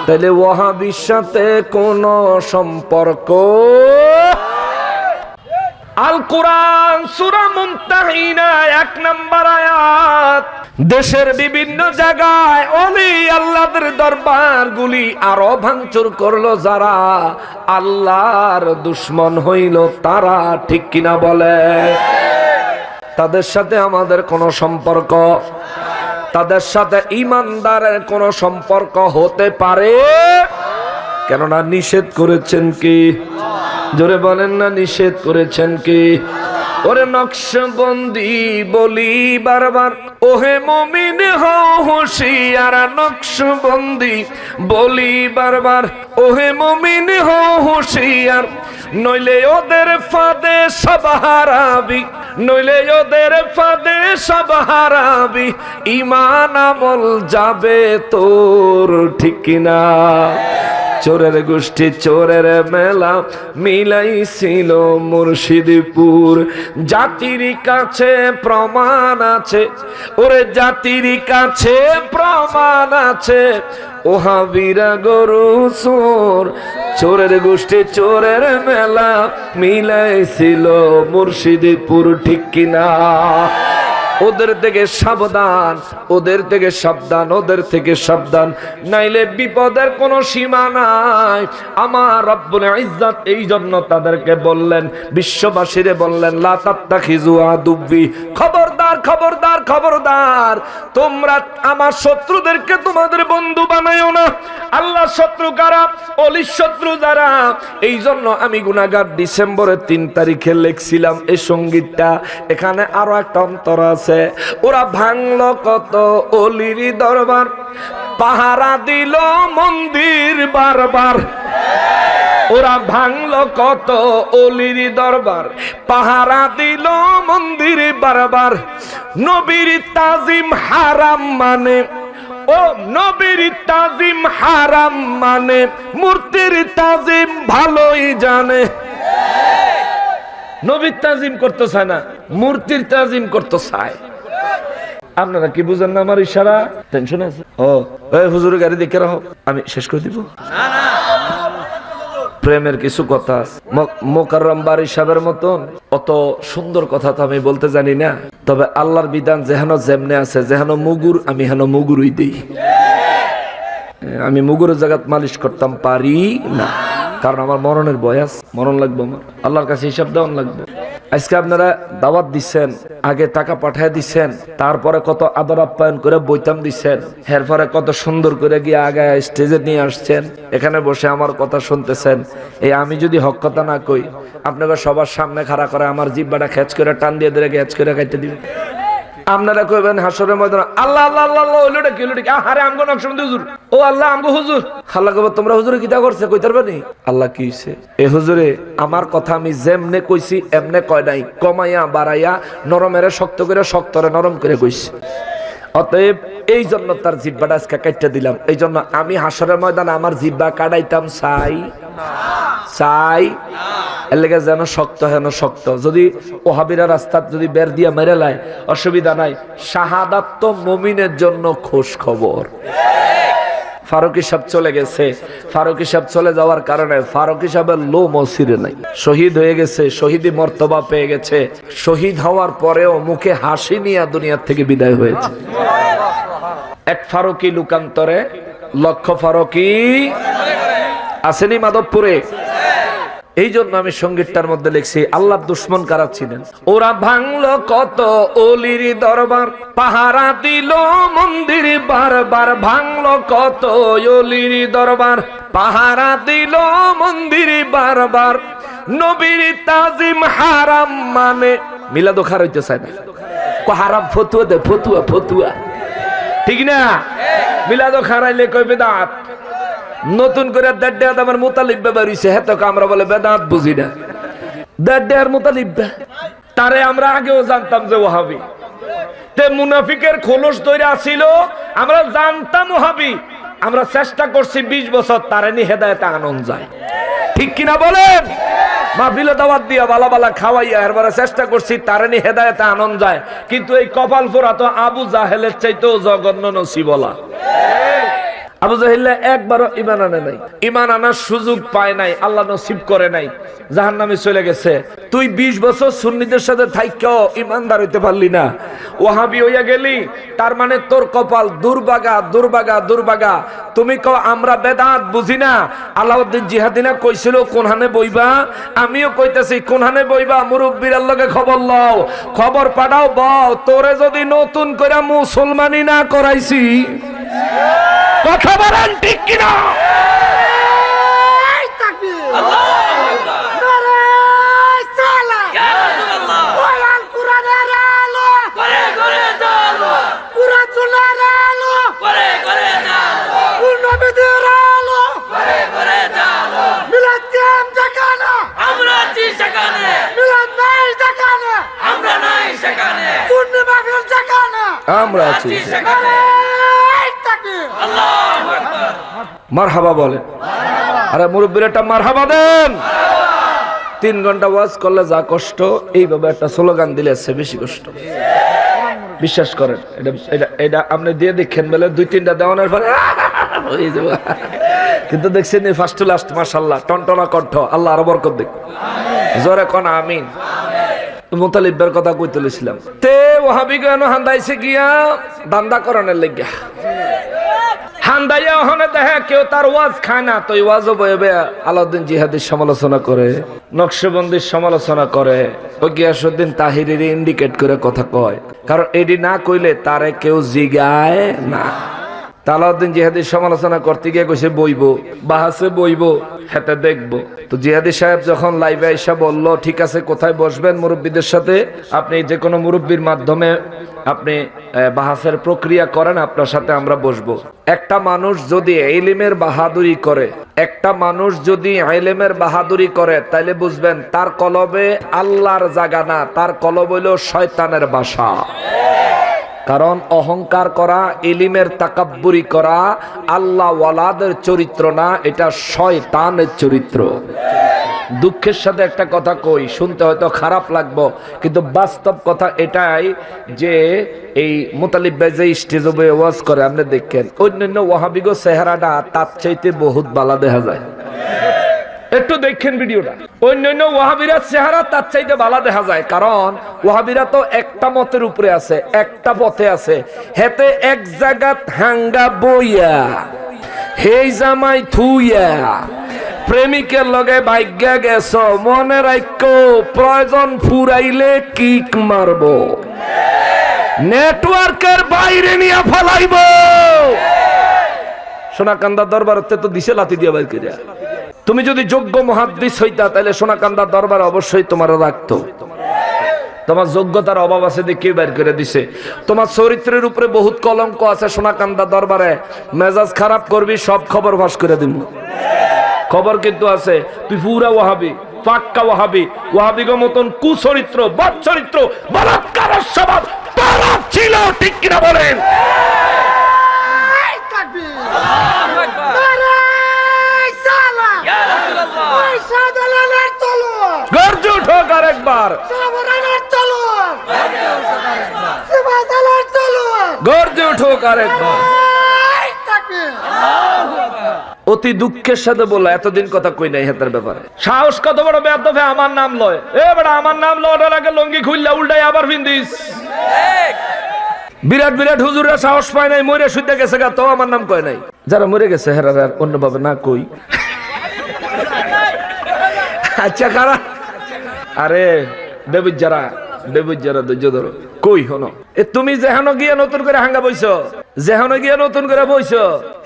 তাহলে ওয়াহাবির সাথে কোন সম্পর্ক? আল কোরআন সূরা মুমতাহিনা 1 নম্বর আয়াত। দেশের বিভিন্ন জায়গায় ওলি আল্লাহর দরবারগুলি আরো ভাঙচুর করলো যারা আল্লাহর দুশমন হইল তারা, ঠিক কিনা বলে? তাদের সাথে আমাদের কোনো সম্পর্ক, তাদের সাথে ইমানদারের কোনো সম্পর্ক হতে পারে? কেননা নিষেধ করেছেন কি? জোরে বলেন না, নিষেধ করেছেন কি? ওরে নকশবন্দি বলি বারবার, ওহে মুমিন হও হুঁশিয়ার। নকশবন্দি বলি বারবার, ওহে মুমিন হও হুঁশিয়ার। নইলে ওদের ফাঁদে সব হারাবি, নইলে ওদের ফাঁদে সব হারাবি। ঈমান আমল যাবে তোর, ঠিক কিনা? চোরের গোষ্ঠী চোরের মেলা মিলাইছিল মুর্শিদপুর। জাতির কাছে প্রমাণ আছে, ওরে জাতির কাছে প্রমাণ আছে, ওহাবিরা গরু চোর। চোরের গোষ্ঠী চোরের মেলা মিলাইছিল মুর্শিদপুর, ঠিক কিনা? ওদের থেকে সাবধান, ওদের থেকে সাবধান, ওদের থেকে সাবধান, নাইলে বিপদের কোনো সীমা নাই। আমার রব্বুল ইজ্জত এই জন্য তাদেরকে বললেন, বিশ্ববাসীরে বললেন, লা তাত্তাখিযু আদুব্বি, খবরদার খবরদার খবরদার, তোমরা আমার শত্রুদেরকে তোমাদের বন্ধু বানাইও না। আল্লাহ শত্রু কারা? অলির শত্রু যারা। এই জন্য আমি গুনাহগার ডিসেম্বরের 3 তারিখে লিখছিলাম এই সঙ্গীতটা। এখানে আরো একটা অন্তর আছে। ওরা ভাঙলো কত অলির দরবার, পাহারা দিল মন্দির বারবার। ওরা ভাঙলো কত অলির দরবার, পাহারা দিল মন্দির বারবার। নবীর তাজিম হারাম মানে, ও নবীর তাজিম হারাম মানে, মূর্তির তাজিম ভালোই জানে। নবীর তাজিম করতে চায় না, মূর্তির তাজিম করতে চায়। আপনারা কি বুঝেন না আমার ইশারা? টেনশন আছে? ও হুজুরের গাড়ি দেখে রাখো, আমি শেষ করে দিব। প্রেমের কিছু কথা আছে। মোকাররম বাড়ি সাহেবের মতন অত সুন্দর কথা তো আমি বলতে জানি না, তবে আল্লাহর বিধান যেহেন যেমনে আছে, যেহেন মুগুর আমি হেন মুগুরই দেই। আমি মুগুরের জায়গাত মালিশ করতাম পারি না, কারণ আমার মরণের বয়স, মরণ লাগবে, আমার আল্লাহর কাছে হিসাব দেওয়ান লাগবে। আজকে আপনারা দাওয়াত দিচ্ছেন, আগে টাকা পাঠায় দিচ্ছেন, তারপরে কত আদর আপ্যায়ন করে বইতাম দিচ্ছেন, এরপরে কত সুন্দর করে গিয়ে আগে স্টেজে নিয়ে আসছেন, এখানে বসে আমার কথা শুনতেছেন। এই আমি যদি হক কথা না কই, আপনাকে সবার সামনে খাড়া করে আমার জিব্বাটা খেচ করে টান দিয়ে ধরে খেচ করে খাইতে দিবেন। আপনারা কইবেন হাসরের ময়দানে, আল্লাহ আল্লাহ আল্লাহ আল্লাহ, ওইটা কি ওইটা কি? আরে আমগো নকশবন্দি হুজুর, ও আল্লাহ আমগো হুজুর। আল্লাহ কইবে, তোমরা হুজুরে কিটা করছে কইতে পারবেনি? আল্লাহ কি হইছে? এ হুজুরে আমার কথা আমি যেমনে কইছি এমনে কয় নাই, কমাইয়া বাড়াইয়া নরমেরে শক্ত করে, শক্তরে নরম করে কইছি। অতএব এই জন্য তার জিব্বাটা আজকে কাটতে দিলাম। এই জন্য আমি হাসরের ময়দানে আমার জিব্বা কাটাইতাম চাই চাই, এর লেগে যেন শক্ত হেন শক্ত। যদি ওহাবিরা রাস্তা যদি বের দিয়া মেরে লাই, অসুবিধা নাই। শাহাদাত তো মুমিনের জন্য খোশ খবর। ফারুক সাহেব চলে গেছে, ফারুক সাহেব চলে যাওয়ার কারণে ফারুক সাহেবের লো মসিরে নাই, শহীদ হয়ে গেছে, শহীদি মর্তবা পেয়ে গেছে। শহীদ হওয়ার পরেও মুখে হাসি নিয়ে দুনিয়ার থেকে বিদায় হয়েছে। এক ফারুকি লুকান্তরে লক্ষ ফারুকি আসেনি মাধবপুরে। এই জন্য আমি সঙ্গীতটার মধ্যে লিখছি, আল্লাহর দুশ্মন কারা ছিলেন। ওরা ভাঙলো কত অলির দরবার, পাহারা দিল মন্দির বারবার। ভাঙলো কত অলির দরবার, পাহারা দিল মন্দির বারবার। নবীর তাজিম হারাম মানে, মিলাদো খার হইতে চায় না, হারাম ফতুয়া দে, ফতুয়া ফতুয়া, ঠিক না? মিলাদো খারাইলে কই বেদাত। নতুন করে দেড় আমার মুতালিব বেরিয়েছে, হ্যাঁ, তোকে আমরা বলে বেদাত বুঝি না। দেড় মুতালিব তারে আমরা আগেও জানতাম যে ওহাবি, তে মুনাফিকের খোলস তৈরি আসিল, আমরা জানতাম ওহাবি। আমরা চেষ্টা করছি 20 বছর তারে নি হেদায়েতে আনন্দ যায়, ঠিক কিনা বলেন? মাহফিলে দাওয়াত দিয়া বালা বালা খাওয়াইয়া এরবারে চেষ্টা করছি তারে নি হেদায়েতে আনন্দ যায়। কিন্তু এই কপাল পোড়া তো আবু জাহেলের চাইতেও জঘন্য নসিবলা। আবু জাহেল একবারও ঈমান আনে নাই, ঈমান আনার সুযোগ পায় নাই, আল্লাহ নসিব করে নাই, জাহান্নামে চলে গেছে। তুই 20 বছর সুন্নিদের সাথে থাইকাও ঈমানদার হইতে পারলি না, ওয়াহাবি হইয়া গেলি, তার মানে তোর কপাল দুর্ভাগা দুর্ভাগা দুর্ভাগা। তুমি কও আমরা বেদাত বুঝি না। আলাউদ্দিন জিহাদিনা কইছিল কোনহানে বইবা, আমিও কইতাছি কোনহানে বইবা। মুরব্বির লগে খবর লও, খবর পাঠাও, বল তোরে যদি নতুন করে মুসলমানি না করাইছি। কথা বলেন ঠিক কিনা? আমরা আছি। মারহাবা বলে, আরে মুরব্বীরা একটা মারহাবা দেন। 3 ঘন্টা ওয়াজ করলে যা কষ্ট, এইভাবে একটা স্লোগান দিলে আছে বেশি কষ্ট। বিশ্বাস করেন, এটা আপনি দিয়ে দেখেন, বলে 2-3টা দেওয়ানোর পরে হয়ে যাবে, কিন্তু দেখছেন ফার্স্ট টু লাস্ট মাশাআল্লাহ টনটনা কণ্ঠ। আল্লাহ আরো বরকত দেখ, জোরে কোন আমিন। মুতালিবের কথা কই তুলেছিলাম, তে ওয়াহাবি গান হান্দাইছে গিয়া দান্দা করানোর লাগিয়া, হান্দাইয়া ওখানে দেখে কেউ তার ওয়াজ খায় না, তো ওয়াজও বয়ে আলাউদ্দিন জিহাদির সমালোচনা করে, নকশবন্দির সমালোচনা করে, ও গিয়াসউদ্দিন তাহিরির ইন্ডিকেট করে কথা কয়, কারণ এডি না কইলে তারে কেউ জিগায় না। আলাউদ্দিন জিহাদির সমালোচনা করতে গিয়ে কইছে বইবো, বাহাসে বইবো, হেতে দেখবো। তো জিহাদি সাহেব যখন লাইভে এসে বললো ঠিক আছে কোথায় বসবেন মুরব্বীদের সাথে, আপনি যে কোনো মুরব্বীর মাধ্যমে আপনি বাহাসের প্রক্রিয়া করেন, আপনার সাথে আমরা বসবো। একটা মানুষ যদি ইলমের বাহাদুরি করে, একটা মানুষ যদি ইলমের বাহাদুরি করে, তাইলে বুঝবেন তার কলবে আল্লাহর জায়গা না, তার কলব হইল শয়তানের বাসা। কারণ অহংকার করা, ইলিমের তাকাব্বুরি করা আল্লাহ ওয়ালাদের চরিত্র না, এটা শয়তানের চরিত্র। দুঃখের সাথে একটা কথা কই, শুনতে হয়তো খারাপ লাগবো, কিন্তু বাস্তব কথা এটাই যে এই মুতালিব ভাই যে স্টেজে বসে ওয়াজ করে, আপনি দেখেন অন্যান্য ওয়াহাবিগো চেহারাটা তার চাইতে বহুত বালা দেখা যায়। একটু দেখেন ভিডিওটা, অন্যান্য ওয়াহাবিরা চেহারা তার চাইতে ভালো দেখা যায়, কারণ ওয়াহাবিরা তো একটা মতের উপরে আছে, একটা পথে আছে, হেতে এক জায়গা হাঙ্গা বইয়া হেই জামাই থুইয়া প্রেমিকের লগে ভাগ্যা গেছ, মনে রাখো প্রয়োজন ফুরাইলে কিক মারবো, নেটওয়ার্কের বাইরে নিয়ে ফলাইব। সোনাকান্দা দরবারতে তো দিছে লাথি দিয়া বাইর করিয়া। তুমি যদি যোগ্য মুহাদ্দিস হইতা, তাহলে সোনাকান্দা দরবার অবশ্যই তোমার রাখতো। তোমার যোগ্যতার অভাব আছে দেখে বের করে দিছে। তোমার চরিত্রের উপরে বহুত কলঙ্ক আছে, সোনাকান্দা দরবারে মেজাজ খারাপ করবি, সব খবর ফাঁস করে দিব। খবর কিন্তু আছে, তুই পুরা ওয়াহাবি, পাক্কা ওয়াহাবি, ওয়াহাবিগো মতন কুচরিত্র, বদ চরিত্র, বলাৎকারের স্বভাব তার ছিল, ঠিক কিনা বলেন? গর্জে উঠো আরেকবার, গর্জে উঠো আরেকবার। অতি দুঃখের সাথে বললো এতদিন কথা কই নাই হেতার ব্যাপারে। সাহস কত বড় বেয়াদব, আমার নাম লয়, এ বেটা আমার নাম লওয়ার আগে লঙ্গি খুললা উল্টাই আবার ফিন্দিস। বিরাট বিরাট হুজুররা সাহস পায় নাই, মরে শুদ্ধে গেছে গা, তো আমার নাম কয় নাই। যারা মরে গেছে হেরার আর অন্যভাবে না কই। আচ্ছা কারা? আরে বেবুজ্জারা, বেবুজ্জারা ধৈর্য ধরো। কই হনো এ, তুমি যেহানো গিয়ে নতুন করে হাঙ্গা বইছো, যেহানো গিয়ে নতুন করে বইছো,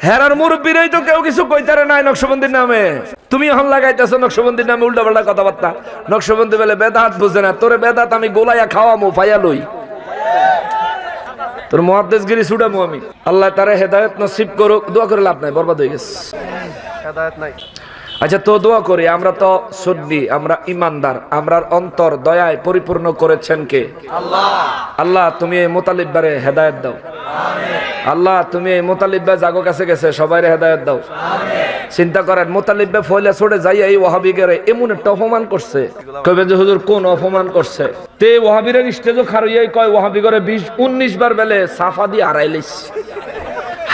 হেরার মুরব্বীরাই তো কেউ কিছু কইতারে নাই নকশবন্দির নামে। তুমি এখন লাগাইতেছো নকশবন্দির নামে উল্টা পাল্টা কথাবার্তা। নকশবন্দি বলে বেদাত বুঝে না, তোরে বেদাত আমি গোলাইয়া খাওয়ামু, ফাইয়া লই, তোর মুহাদ্দিসগিরি ছুটামু আমি। আল্লাহ তারে হেদায়েত নসিব করুক। দোয়া করে লাভ নাই, বরবাদ হয়ে গেছে, হেদায়েত নাই। আচ্ছা তো দোয়া করি, আমরা তো সুন্নি, আমরা ইমানদার, আমরার অন্তর দয়ায় পরিপূর্ণ করেছেন কে? আল্লাহ। আল্লাহ তুমি এই মুতালিব বারে হেদায়েত দাও। আল্লাহ তুমি এই মুতালিব ভাই জাগো কাছে গেছে, সবাইরে হেদায়েত দাও। চিন্তা করেন, মুতালিব ভাই ফয়লা ছড়ে যাইয়া এই ওয়াহাবিগেরে এমন একটা অপমান করছে, কইবেন যে হুজুর কোন অপমান করছে? তে ওয়াহাবিরের স্টেজও খারইয়াই কয় ওয়াহাবিগরে 20-19 বার বেলে সাফা দিয়ে হারাইলিস।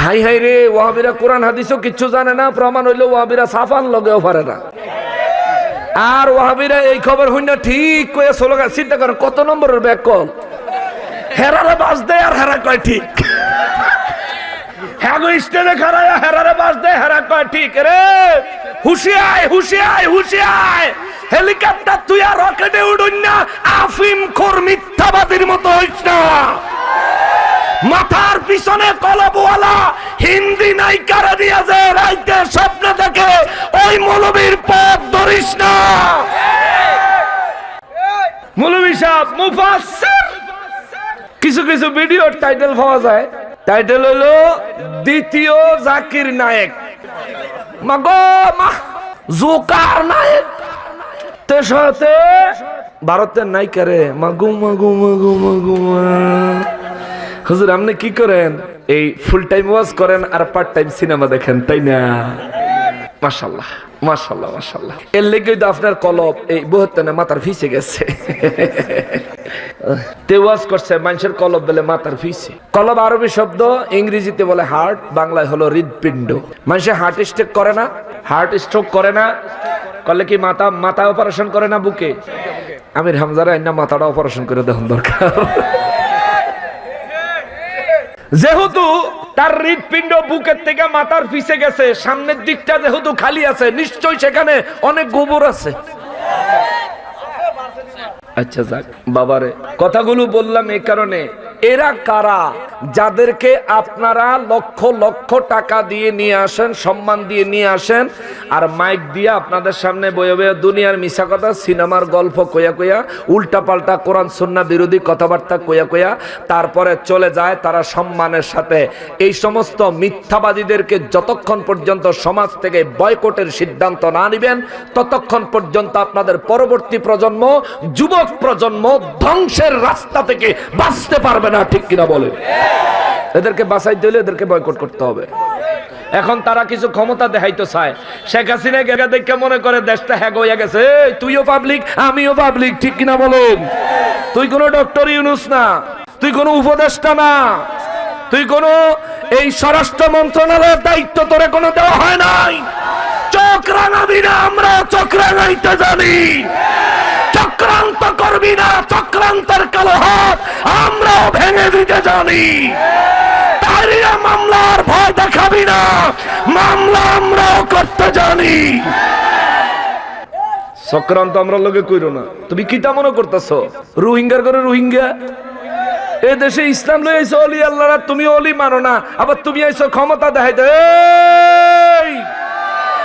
হাই হাই রে, ওয়াহাবিরা কোরআন হাদিসও কিচ্ছু জানে না, প্রমাণ হইলো ওয়াহাবিরা সাফান লগেও পারে না। আর ওয়াহাবিরা এই খবর হইনা ঠিক কয়ে স্লোগান। চিন্তা করেন কত নম্বরের ব্যাক কল, হেরারে বাস দেয় আর হেরা কয় ঠিক। হ্যাঁ গো স্টেজে খারায় হেরারে বাস দেয়, হেরা কয় ঠিক। রে হুশিয়ায় হুশিয়ায় হুশিয়ায়, হেলিকপ্টার তুই আর রকেটে উড়ুন না, আফিম খোর মিথ্যাবাদীর মতো হইস না। মাথার পিছনে কলবওয়ালা হিন্দি নায়িকারা দিয়া যে রাইতে স্বপ্ন দেখে, ওই মৌলবীর পথ ধরিস না। মৌলবী সাহেব মুফাসসির, কিছু কিছু ভিডিওর টাইটেল পাওয়া যায়, টাইটেল হলো দ্বিতীয় জাকির নায়েক, মাগো মা জোকার নায়েক। তেসাতে ভারতের নায়িকারে মাগো মাগো মাগো মাগো মা, হুজুর আপনি কি করেন? এই ফুল টাইম ওয়াজ করেন আর পার্ট টাইম সিনেমা দেখেন, তাই না? মাশাআল্লাহ মাশাআল্লাহ মাশাআল্লাহ। এর লেগে তো আপনার কলব এই বহুতনে মাথার ফিসে গেছে। তে ওয়াজ করছে মানুষের কলব বলে মাথার ফিসে। কলব আরবি শব্দ, ইংরেজিতে বলে হার্ট, বাংলায় হলো হৃদপিণ্ড। মানুষে হার্ট স্ট্রোক করে না? হার্ট স্ট্রোক করে না? করলে কি মাথা অপারেশন করে না বুকে? আমির হামজারা না মাথাটা অপারেশন করে দেখুন দরকার। যেহেতু তার হৃদপিণ্ড বুকের থেকে মাথার পিছে গেছে, সামনের দিকটা যেহেতু খালি আছে, নিশ্চয়ই সেখানে অনেক গোবর আছে। আচ্ছা যাক বাবারে, কথাগুলো বললাম এই কারণে, এরা কারা যাদেরকে আপনারা লক্ষ লক্ষ টাকা দিয়ে নিয়ে আসেন, সম্মান দিয়ে নিয়ে আসেন, আর মাইক দিয়ে আপনাদের সামনে বয়ে বয়ে দুনিয়ার মিশা কথা, সিনেমার গল্প কইয়া কইয়া, উল্টা পাল্টা কোরআন সুন্নাহ বিরোধী কথাবার্তা কইয়া কইয়া তারপরে চলে যায় তারা সম্মানের সাথে। এই সমস্ত মিথ্যাবাদীদেরকে যতক্ষণ পর্যন্ত সমাজ থেকে বয়কটের সিদ্ধান্ত না নেবেন, ততক্ষণ পর্যন্ত আপনাদের পরবর্তী প্রজন্ম, যুবক প্রজন্ম ধ্বংসের রাস্তা থেকে বাঁচতে পারবে না, ঠিক কিনা বলেন? এদেরকে বাঁচাইতে হলে এদেরকে বয়কট করতে হবে। এখন তারা কিছু ক্ষমতা দেখাইতে চায়। শেখ হাসিনা গেগা দেখে মনে করে দেশটা হ্যাক হয়ে গেছে। তুইও পাবলিক, আমিও পাবলিক, ঠিক কিনা বলুন? তুই কোনো ডক্টর ইউনুস না, তুই কোনো উপদেষ্টা না, তুই কোনো এই স্বরাষ্ট্র মন্ত্রণালয়ের দায়িত্ব তোরে কোনো দেওয়া হয় নাই। চোখ রাঙাবি না, আমরা চোখ রাঙাইতে জানি। চক্রান্ত করবি না, চক্রান্তের কালো হাত আমরাও ভেঙে দিতে জানি। তাইরা মামলার ভয় দেখাবি না, মামলা আমরাও করতে জানি। চক্রান্ত আমরা লোকে কইরো না। তুমি কিটা মনে করতেছো রোহিঙ্গার করে রোহিঙ্গা? এ দেশে ইসলাম লই আইছো, অলি আল্লাহরা, তুমি অলি মানো না, আবার তুমি আইছো ক্ষমতা দেখাইতে।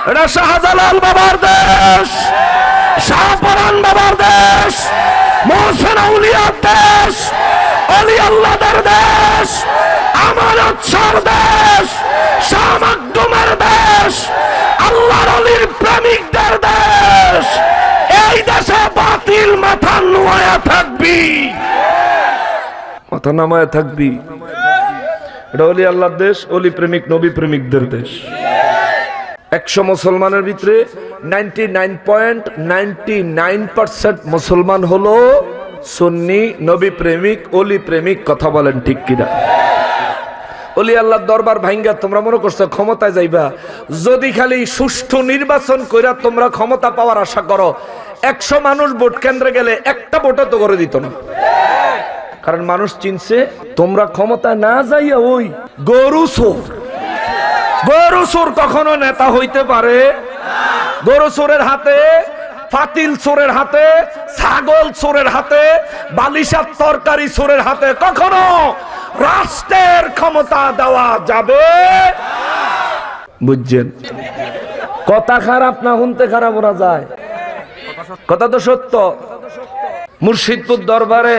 এটা শাহজালাল বাবার দেশ, শাহপরান বাবার দেশ, মোহসেন আউলিয়ার দেশ, অলি আল্লাহদের দেশ, আমানত শাহর দেশ, শাহ মাকদুমের দেশ, আল্লাহর অলির প্রেমিকদের দেশ। এই দেশে বাতিল মাথা নুয়ায়া থাকবি, মাথা নামায়া থাকবি। এটা অলি আল্লাহর দেশ, অলি প্রেমিক নবী প্রেমিকদের দেশ। 100 মুসলমানের ভিতরে 99.99% মুসলমান হলো সুন্নি, নবী প্রেমিক, অলি প্রেমিক। কথা বলেন ঠিক কিনা? অলি আল্লাহর দরবার ভাঙ্গা তোমরা মনে করছো ক্ষমতায় যাইবা? যদি খালি সুষ্ঠু নির্বাচন কইরা তোমরা ক্ষমতা পাওয়ার আশা করো, 100 মানুষ ভোট কেন্দ্রে গেলে একটা ভোটও তো করে দিত না। কারণ মানুষ চিনছে তোমরা ক্ষমতা না যাইয়া ওই গরু চোর। গরু চোর কখনো নেতা হইতে পারে? গরু চোরের হাতে, ফাতিল চোরের হাতে, ছাগল চোরের হাতে, বালিশার তরকারি চোরের হাতে কখনো রাষ্ট্রের ক্ষমতা দেওয়া যাবে? বুঝছেন? কথা খারাপ না শুনতে খারাপ ওরা যায়, কথা তো সত্য। মুর্শিদপুর দরবারে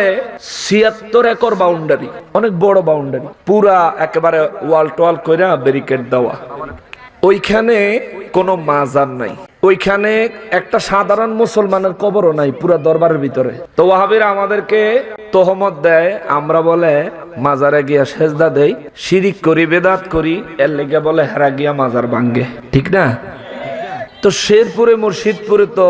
76 একর বাউন্ডারি, অনেক বড় বাউন্ডারি, পুরা একেবারে ওয়াল টোয়াল কইরা ব্যারিকেড দেওয়া। ওইখানে কোনো মাজার নাই, ওইখানে একটা সাধারণ মুসলমানের কবরও নাই পুরা দরবারের ভিতরে। তো ওয়াহাবিরা আমাদেরকে তোহমত দেয়, আমরা বলে মাজারে গিয়া সেজদা দেই, শিরিক করি, বেদাত করি, এর লেগে বলে হেরা গিয়া মাজার ভাঙ্গে, ঠিক না? তো শেরপুরে মুর্শিদপুরে তো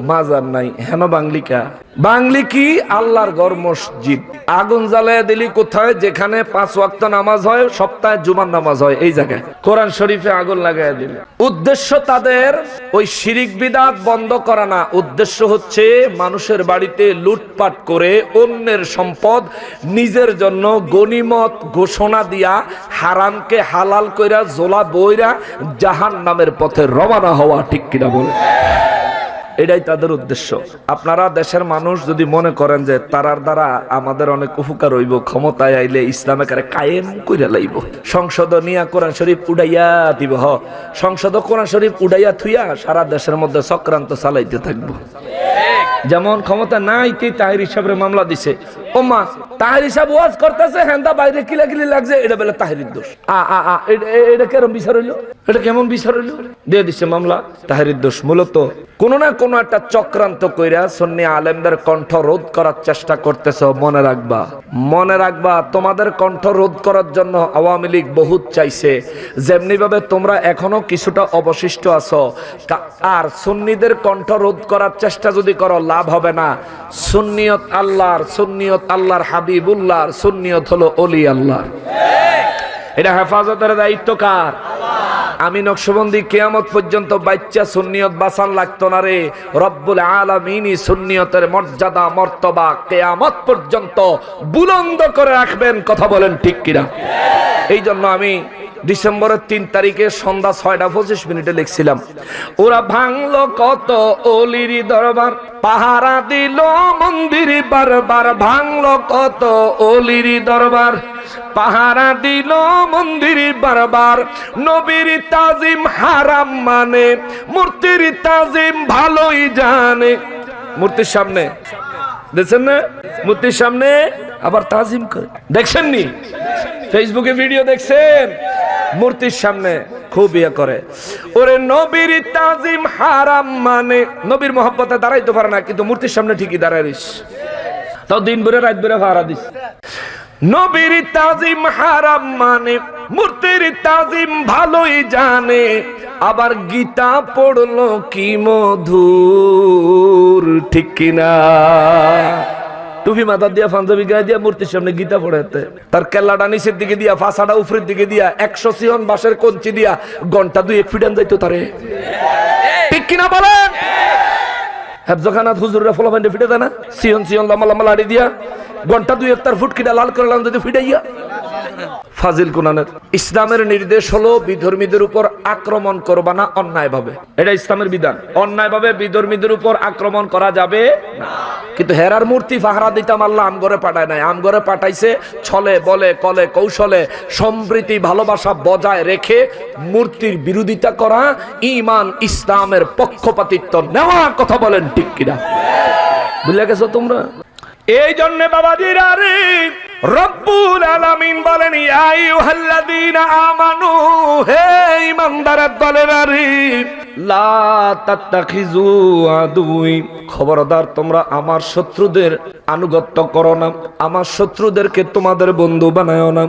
মাজার নাই, হেন বাংলিকা? বাংলি কি? আল্লাহর ঘর মসজিদ। আগুন জ্বালায় দিলি কোথায়? যেখানে 5 ওয়াক্ত নামাজ হয়, সপ্তাহে জুমার নামাজ হয়, এই জায়গায় কোরআন শরীফে আগুন লাগায় দিল। উদ্দেশ্য তাদের ওই শিরিক বিদআত বন্ধ করা না, উদ্দেশ্য হচ্ছে মানুষের বাড়িতে লুটপাট করে অন্যের সম্পদ নিজের জন্য গনিমত ঘোষণা দিয়া হারামকে হালাল কইরা জোলা বইরা জাহান্নামের পথে রওনা হওয়া, ঠিক কিনা বলে? এটাই তাদের উদ্দেশ্য। আপনারা দেশের মানুষ যদি মনে করেন যে তারার দ্বারা আমাদের অনেক উপকার হইব, ক্ষমতায় আইলে ইসলামে কায়েম কইরা লাইব, সংসদ নিয়া কোরআন শরীফ উড়াইয়া দিব, সংসদ কোরআন শরীফ উড়াইয়া থুইয়া সারা দেশের মধ্যে চক্রান্ত চালাইতে থাকবো। যেমন ক্ষমতা নাই কে তাহির হিসাবে মামলা দিছে, ওমা তাহেরি সাহেব ওয়াজ করতেছে হেন্দা বাইরে কিলাকিলি লাগছে, এটা বলে তাহেরির দোষ। এটা কেমন বিচার হইলো? এটা কেমন বিচার হইলো? দিয়ে দিচ্ছে মামলা, তাহেরির দোষ। মূলত কোন না কোন একটা চক্রান্ত কইরা সুন্নি আলেমদের কণ্ঠ রোধ করার চেষ্টা করতেছ। মনে রাখবা, মনে রাখবা, তোমাদের কণ্ঠ রোধ করার জন্য আওয়ামী লীগ বহুত চাইছে, যেমনি ভাবে তোমরা এখনো কিছুটা অবশিষ্ট আছো। আর সুন্নিদের কণ্ঠ রোধ করার চেষ্টা যদি করো, লাভ হবে না। সুন্নিয়ত আল্লাহর, সুন্নিয়ত আল্লাহর হাবিবুল্লাহর, সুন্নিয়ত হলো ওলি আল্লাহর। এটা হেফাজতের দায়িত্ব কার? আমি নকশবন্দি কিয়ামত পর্যন্ত বাচ্চা সুন্নিয়ত বাঁচান লাগতো না রে। রব্বুল আলামিনই সুন্নিয়তের মর্যাদা মর্তবা কিয়ামত পর্যন্ত বুলন্দ করে রাখবেন। কথা বলেন ঠিক কিনা? এই জন্য আমি ডিসেম্বরের 3 তারিখে সন্ধ্যা 6:25 লিখছিলাম, ওরা ভাঙলো কত অলির দরবার, পাহারা দিল মন্দির বারবার। ভাঙলো কত অলির দরবার, পাহারা দিল মন্দির বারবার। নবীর তাজিম হারাম মানে, মূর্তির তাজিম ভালোই জানে। মূর্তির সামনে দেখছেন না? মূর্তির সামনে আবার তাজিম করে, দেখছেন নি? ফেসবুকে ভিডিও দেখছেন? মূর্তির সামনে খুব ইয়ে করে। ওরে নবীর তাজিম হারাম মানে, নবীর মহব্বতে দাঁড়াইতে পারে না, কিন্তু মূর্তির সামনে ঠিকই দাঁড়াইস। তাও দিন ভরে রাত ভরে ভাড়া দিস। নবীর তাজিম হারাম মানে, মূর্তির তাজিম ভালোই জানে। আবার গীতা পড়লো কি মধুর, ঠিক কিনা? টুপি মাথা দিয়া, পাঞ্জাবি গায়ে দিয়া, মূর্তির সামনে গীতা পড়াতে, তার কেল্লাটা নিচের দিকে দিয়া, ফাঁসাটা উপরের দিকে দিয়া, 100 সিহন বাঁশের কঞ্চি দিয়া ঘন্টা 2 ফিডান যাইতো তারে, ঠিক কিনা বলেন? হেফজখানাত হুজুররা ফলাফাইন্ডে ফিটে দেয় না? সিহন সিহন লম্বা লম্বা লাড়ি দিয়া ঘন্টা 2 তার ফুটকিটা লাল করে লাম যদি ফিটাইয়া। ফাজিল কুনানের। ইসলামের নির্দেশ হলো বিধর্মীদের উপর আক্রমণ করবা না অন্যায় ভাবে, এটা ইসলামের বিধান। অন্যায় ভাবে বিধর্মীদের উপর আক্রমণ করা যাবে না। কিন্তু হেরার মূর্তি পাহারা দিতাম আল্লাহ আমগরে পাঠায় নাই, আমগরে পাঠাইছে ছলে বলে কলে কৌশলে সম্প্রীতি ভালোবাসা বজায় রেখে মূর্তির বিরোধিতা করা, ঈমান ইসলামের পক্ষপাতিত্ব নেওয়া। কথা বলেন ঠিক কিনা? বুঝলে গেছো তোমরা? এই জন্য বাবাজিরা রে, রব্বুল আলামিন বলেন, ইয়া আইয়ুহাল্লাযীনা আমানু, হে ঈমানদারের দলেরা রে, লা তাত্তাখিযু আদুই, খবরদার তোমরা আমার শত্রুদের আনুগত্য করো না, আমার শত্রুদেরকে তোমাদের বন্ধু বানায়ো না।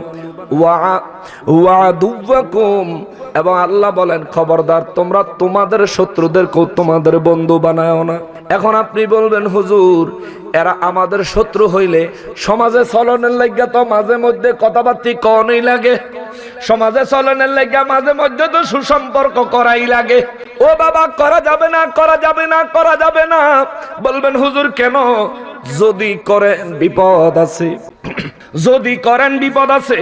ওয়া আদুওয়াকুম, এবং আল্লাহ বলেন খবরদার তোমরা তোমাদের শত্রুদেরকেও তোমাদের বন্ধু বানায়ো না। এখন আপনি বলবেন হুজুর, এরা আমাদের শত্রু হইলে সমাজে চলনের লাগিয়া তো মাঝে মধ্যে কথাবার্তা কনই লাগে, সমাজে চলনের লাগিয়া মাঝে মধ্যে তো সুসম্পর্ক করাই লাগে। ও বাবা, করা যাবে না, করা যাবে না, করা যাবে না। বলবেন হুজুর কেন? যদি করেন বিপদ আছে, যদি করেন বিপদ আছে।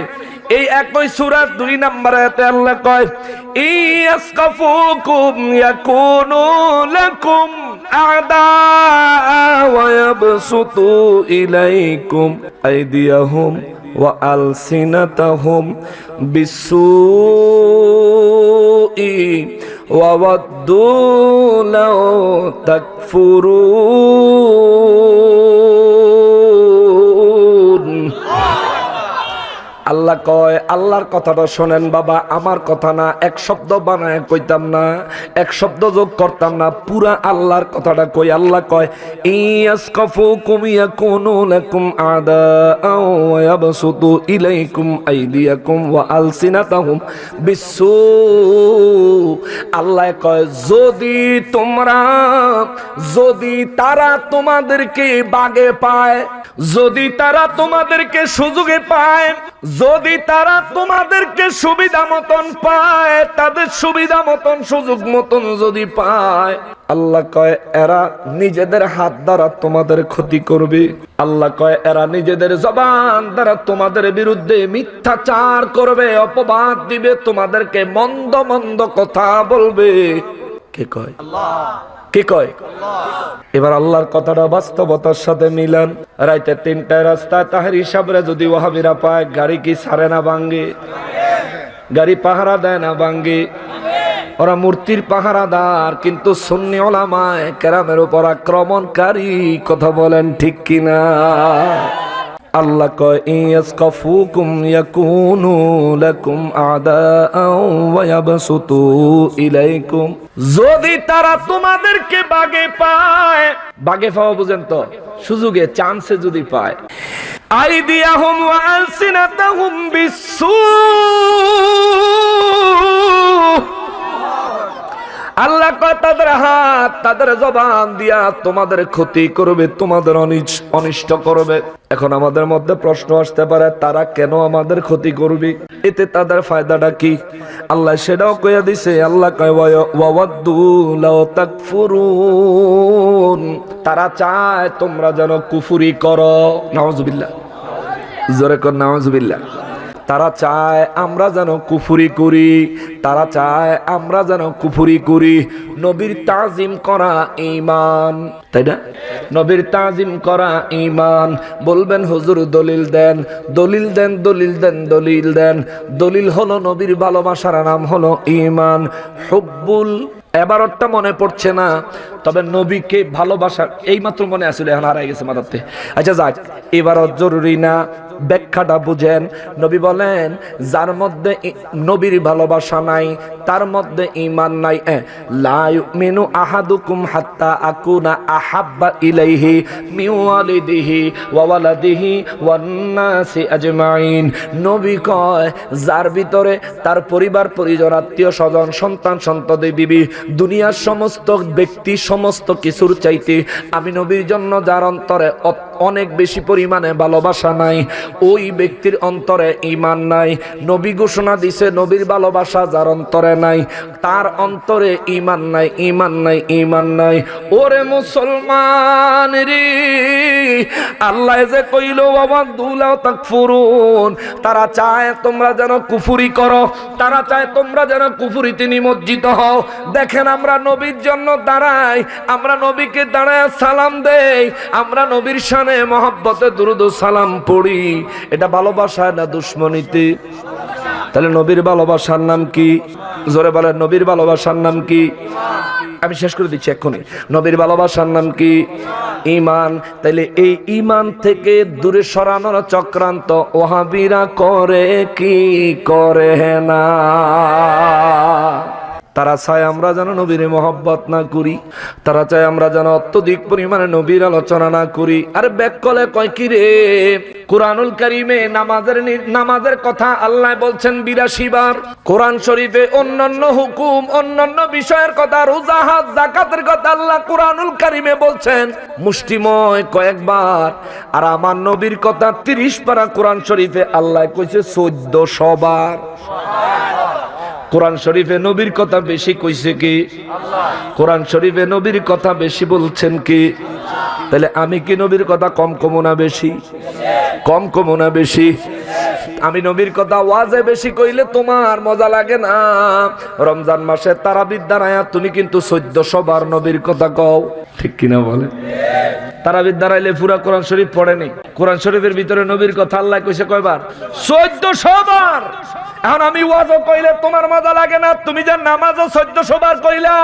এই একই সূরা 2 নম্বর আয়াতে আল্লাহ কয়, ইয়াসকাফুকুম ইয়াকুনু লাকুম আদা ওয়া ইয়াবসুতু ইলাইকুম আইদিয়াহুম ওয়া আলসিনাতাহুম বিসসুই ওয়া ওয়াদ্দু লাউ তাকফুরুন। আল্লাহ কয়, আল্লাহর কথাটা শোনেন বাবা, আমার কথা না, এক শব্দ বানায় কইতাম না, এক শব্দ যোগ করতাম না, পুরা আল্লাহর কথাটা কই। আল্লাহ কয়, ইয়াসকাফুকুম ইয়াকুনু লাকুম আদাআ ওয়া ইয়াবসুতু ইলাইকুম আইদিয়াকুম ওয়া আলসিনাতাহুম বিসসু। আল্লাহ কয়, যদি তারা তোমাদেরকে বাগে পায়, যদি তারা তোমাদেরকে সুযোগে পায়, যদি তারা তোমাদেরকে সুবিধা মতন পায়, তাদের সুবিধা মতন সুযোগ মতন যদি পায়, আল্লাহ কয় এরা নিজেদের হাত দ্বারা তোমাদের ক্ষতি করবে। আল্লাহ কয় এরা নিজেদের জবান দ্বারা তোমাদের বিরুদ্ধে মিথ্যাচার করবে, অপবাদ দিবে, তোমাদেরকে মন্দ মন্দ কথা বলবে। কে কয়? আল্লাহ। কে কয়? এবার আল্লাহর কথাটা বাস্তবতার সাথে মিলান। রাইতে 3টায় রাস্তায় তাহেরি সাবরে যদি ওয়াহাবিরা পায়, গাড়ি কি ছাড়ে না ভাঙ্গে? গাড়ি পাহারা দেয় না ভাঙ্গে? ওরা মূর্তির পাহারাদার, কিন্তু সুন্নি উলামায়ে কেরামের উপর আক্রমণকারী। কথা বলেন ঠিক কিনা? আল্লাহ কয় ইয়াসকাফুকুম ইয়াকুনু লাকুম আদাআও ওয়া ইয়াবসুতু ইলাইকুম, যদি তারা তোমাদেরকে বাগে পায়, বাগে পাওয়া বুঝেন তো, সুযোগে চান্সে যদি পায়, আইদিয়াহুম ওয়া আলসিনাতাহুম বিসসু, আল্লাহ কয় তাদের হাত তাদের জবান দিয়া তোমাদের ক্ষতি করবে, তোমাদের অনিষ্ট করবে। এখন আমাদের মধ্যে প্রশ্ন আসতে পারে, তারা কেন আমাদের ক্ষতি করবে, এতে তাদের ফায়দাটা কি? আল্লাহ সেটাও কইয়া দিছে। আল্লাহ কয় ওয়াওয়াদ্দু লাউ তাকফুরুন, তারা চায় তোমরা যেন কুফরি করো। নাউজুবিল্লাহ, জোরে কর নাউজুবিল্লাহ। তারা চায় আমরা যেন কুফরি করি, তারা চায় আমরা যেন কুফরি করি। নবীর তাজিম করা ঈমান, তাই না? নবীর তাজিম করা ঈমান। বলবেন হুজুর দলিল দেন, দলিল দেন, দলিল দেন, দলিল দেন। দলিল হলো নবীর ভালোবাসার নাম হলো ঈমান। হুব্বুল, এবারটা মনে পড়ছে না, তবে নবীকে ভালোবাসা এইমাত্র মনে আসলে, এখন হারাই গেছে মাথাতে। আচ্ছা যাক, এবারও জরুরি না, ব্যাখ্যাটা বুঝেন। নবী বলেন যার মধ্যে নবীর ভালোবাসা নাই তার মধ্যে ঈমান নাই। লা ইউমিনু আহাদুকুম হাত্তা আকুনা আহাব্বা ইলাইহি মিন ওয়ালিদিহি ওয়া ওয়ালাদিহি ওয়ান নাসি আজমাইন। নবী কয় যার ভিতরে তার পরিবার পরিজন, আত্মীয় স্বজন, সন্তান সন্ততি, বিবি, দুনিয়ার সমস্ত ব্যক্তি, সমস্ত কিছুর চাইতে আমি নবীর জন্য যার অন্তরে অনেক বেশি পরিমাণে ভালোবাসা নাই, ওই ব্যক্তির অন্তরে ঈমান নাই। নবী ঘোষণা দিছে নবীর ভালোবাসা যার অন্তরে নাই তার অন্তরে ঈমান নাই, ঈমান নাই, ঈমান নাই। ওরে মুসলমান রে, আল্লাহ যে কইল ওয়াওয়াদ্দু লাউ তাকফুরুন, তারা চায় তোমরা যেন কুফরি করো, তারা চায় তোমরা যেন কুফরিতে নিমজ্জিত হও। দেখেন আমরা নবীর জন্য দাঁড়াই, আমরা নবীকে দাঁড়ায় সালাম দেই, আমরা নবীর শানে মহব্বতে দুরূদ ও সালাম পড়ি। এটা ভালোবাসা না দুশমনীতে? তাহলে নবীর ভালোবাসার নাম কি? জোরে বলেন, নবীর ভালোবাসার নাম কি? আমি শেষ করে দিচ্ছি এক্ষুনি। নবীর ভালোবাসার নাম কি? ঈমান। তাইলে এই ঈমান থেকে দূরে সরানোর চক্রান্ত ওয়াহাবিরা করে কি করে না? তারা চায় আমরা যেন নবীর মহব্বত না করি, তারা চায় আমরা যেন অত্যধিক পরিমাণে নবীর আলোচনা না করি। আরে ব্যাককলে কয় কি রে, কুরআনুল কারীমে নামাজের কথা আল্লাহ বলছেন ৮২ বার। কোরআন শরীফে অন্যান্য হুকুম, অন্যান্য বিষয়ের কথা, রোজা, হজ, যাকাতের কথা আল্লাহ কুরআনুল কারীমে বলছেন মুষ্টিময় কয়েকবার। আর আমার নবীর কথা ৩০ পারা কোরআন শরীফে আল্লাহ কইছে ১৪০০ বার। কোরআন শরীফে নবীর কথা বেশি কইছে কি? কোরআন শরীফে নবীর কথা বেশি বলছেন কি? তাহলে আমি কি নবীর কথা কম কমো না বেশি? কম কমো না বেশি? আমি নবীর কথা ওয়াজে বেশি কইলে তোমার মজা লাগে না। রমজান মাসে তারাবির দাঁড়ায়া তুমি কিন্তু ১৪০০ বার নবীর কথা কও, ঠিক কিনা বলে? তারাবির দাঁড়াইলে পুরা কোরআন শরীফ পড়েনি। কোরআন শরীফের ভিতরে নবীর কথা আল্লাহ কইছে কয়বার? ১৪০০ বার। এখন আমি ওয়াজও কইলে তোমার মজা লাগে না, তুমি যে নামাজও ১৪০০ বার কইলা।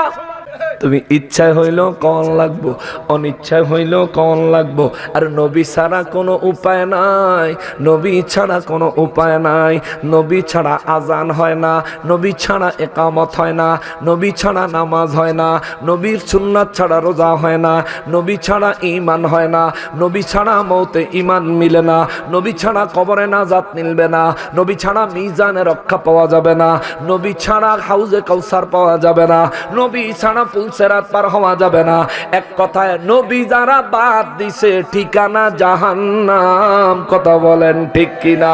তুমি ইচ্ছায় হইলেও কন লাগবো, অনিচ্ছায় হইলেও কন লাগবো। আর নবী ছাড়া কোনো উপায় নাই, নবী ছাড়া কোনো উপায় নাই। নবী ছাড়া আজান হয় না, নবী ছাড়া একামত হয় না, নবী ছাড়া নামাজ হয় না, নবীর সুন্নাত ছাড়া রোজা হয় না, নবী ছাড়া ঈমান হয় না, নবী ছাড়া মৌতে ঈমান মিলে না, নবী ছাড়া কবরে নাজাত মিলবে না, নবী ছাড়া মিজানে রক্ষা পাওয়া যাবে না, নবী ছাড়া হাউজে কাউসার পাওয়া যাবে না, নবী ছাড়া পুলসেরাত পার হওয়া যাবে না। এক কথায় নবী যারা বাদ দিছে ঠিকানা জাহান্নাম। কথা বলেন ঠিক কিনা?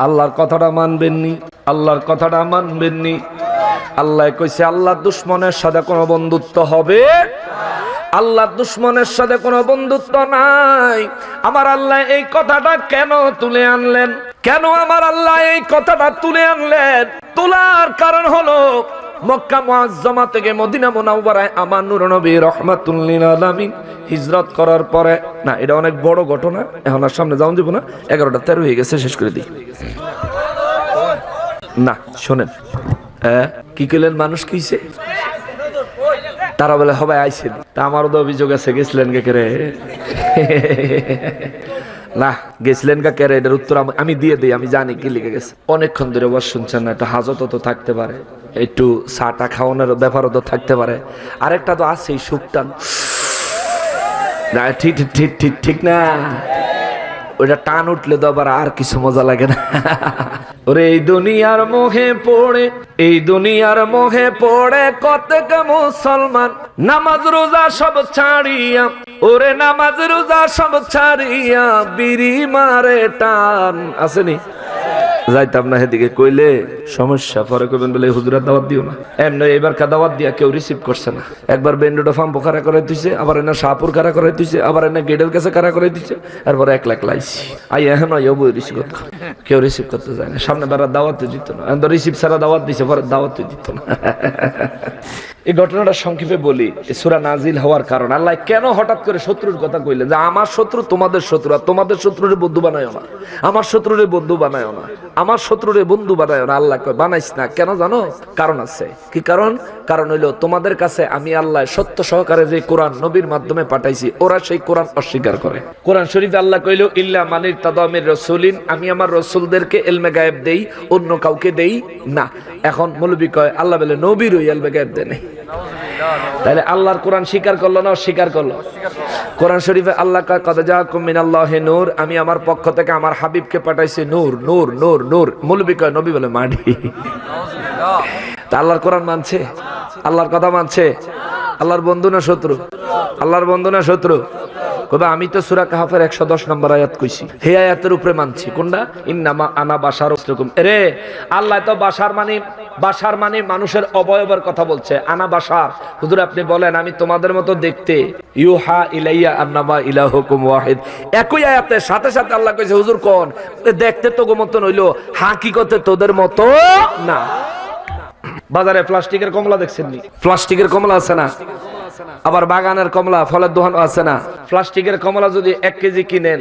আল্লাহর কথাটা মানবেননি, আল্লাহর কথাটা মানবেননি। আল্লাহ কইছে আল্লাহর দুশমনের সাথে কোনো বন্ধুত্ব হবে? আল্লাহর দুশমনের সাথে কোনো বন্ধুত্ব নাই। আমার আল্লাহ এই কথাটা কেন তুলে আনলেন? কেন আমার আল্লাহ এই কথাটা তুলে আনলেন? তোলার কারণ হলো মক্কা মুআজ্জামা থেকে মদিনা মুনাওয়ারায় আমার নূর নবী রাহমাতুল লিল আলামিন হিজরত করার পরে, না এটা অনেক বড় ঘটনা, এখন আর সামনে যাওয়া যাব না, 11টা 13 হয়ে গেছে, শেষ করে দিই। না শোনেন, কি কইলেন? মানুষ কইছে তারা বলে সবাই আইছে, তা আমারও তো অভিযোগ আছে, গেছিলেন কে রে? না গেছিলেন কা কেরে, এটার উত্তর আমি দিয়ে দিই, আমি জানি কি লিখে গেছে। অনেকক্ষণ ধরে বস শুনছেন না, একটা হাজত তো থাকতে পারে, একটু চাটা খাওয়ানোর ব্যাপারও তো থাকতে পারে, আরেকটা তো আছে সুখটান না, ঠিক ঠিক ঠিক ঠিক না, ওইটা টান উঠলে তো আবার আর কিছু মজা লাগে না। ওরে এই দুনিয়ার মোহে পড়ে, এই দুনিয়ার মোহে পড়ে কতক মুসলমান নামাজ রোজা সব ছাড়িয়া, ওরে নামাজ রোজা সব ছাড়িয়া বিড়ি মারে টান। আসেনি? যাইতাম না সেদিকে, কইলে সমস্যা, পরে কইবেন বলে হুজুরের দাওয়াত দিও না। এমনি এবার দাওয়াত দিয়া কেউ রিসিভ করছে না। একবার বেন্ডোটা ফার্ম খাড়া করে দিছে, আবার এনে শাহপুর খাড়া করে দিছে, আবার এনে গেটের কাছে খাড়া করে দিছে, এরপরে 1 লাখ লাইছি। আই এখন বই রিসিভ করতে, কেউ রিসিভ করতে যায় না। সামনে বেড়া দাওয়াত দিত না, রিসিভ ছাড়া দাওয়াত দিছে, পরে দাওয়াত দিত না। এই ঘটনাটা সংক্ষেপে বলি, সূরা নাজিল হওয়ার কারণ, আল্লাহ কেন হঠাৎ করে শত্রুর কথা কইলেন যে আমার শত্রু তোমাদের শত্রু, আর তোমাদের শত্রুরে বন্ধু বানায়ও না, আমার শত্রুরে বন্ধু বানায়ও না, আমার শত্রুরে বন্ধু বানায়ও না। আল্লাহ কয় বানাইস না, কেন জানো? কারণ আছে। কি কারণ? কারণ হইলো তোমাদের কাছে আমি আল্লাহ সত্য সহকারে যে কোরআন নবীর মাধ্যমে পাঠাইছি, ওরা সেই কোরআন অস্বীকার করে। কোরআন শরীফে আল্লাহ কইল ইল্লা মানির তাদামির রাসূলিন, আমি আমার রাসূলদেরকে ইলমে গায়েব দেই, অন্য কাউকে দেই না। এখন মৌলবী কয় আল্লাহ বলে নবীর ওই ইলমে গায়েব দেয় নাই। তাহলে আল্লাহর কোরআন স্বীকার করলো না অস্বীকার করলো? কোরআন শরীফে আল্লাহ কয় কদ জাআকুম মিনাল্লাহি নূর, আমি আমার পক্ষ থেকে আমার হাবিবকে পাঠাইছি নূর, নূর, নূর, নূর। মৌলবী কয় নবী বলে মাটি। তা আল্লাহর কোরআন মানছে? আল্লাহর কথা মানছে? আল্লাহর বন্ধু না শত্রু? আল্লাহর বন্ধু না শত্রু? কবে আমি তো সূরা কাহফের 110 নম্বর আয়াত কইছি, হে আয়াতের উপরে মানছি। কোনটা? ইন্নামা আনা বাশারুকুম। রে আল্লাহ তো বাশার মানে মানুষের অবয়বের কথা বলছে। আনা বাশার, হুজুর আপনি বলেন আমি তোমাদের মতো দেখতে। ইউহা ইলাইয়া আন্নামা ইলাহুকুম ওয়াহিদ। একই আয়াতের সাথে সাথে আল্লাহ কইছে হুজুর কোন দেখতে তো মতন হইলো, হাকিকতে তোদের মতো না। বাজারে প্লাস্টিকের কমলা দেখছেন নি? প্লাস্টিকের কমলা আছে না? আবার বাগানের কমলা, ফলের দোকান আছে না? প্লাস্টিকের কমলা যদি 1 কেজি কিনেন,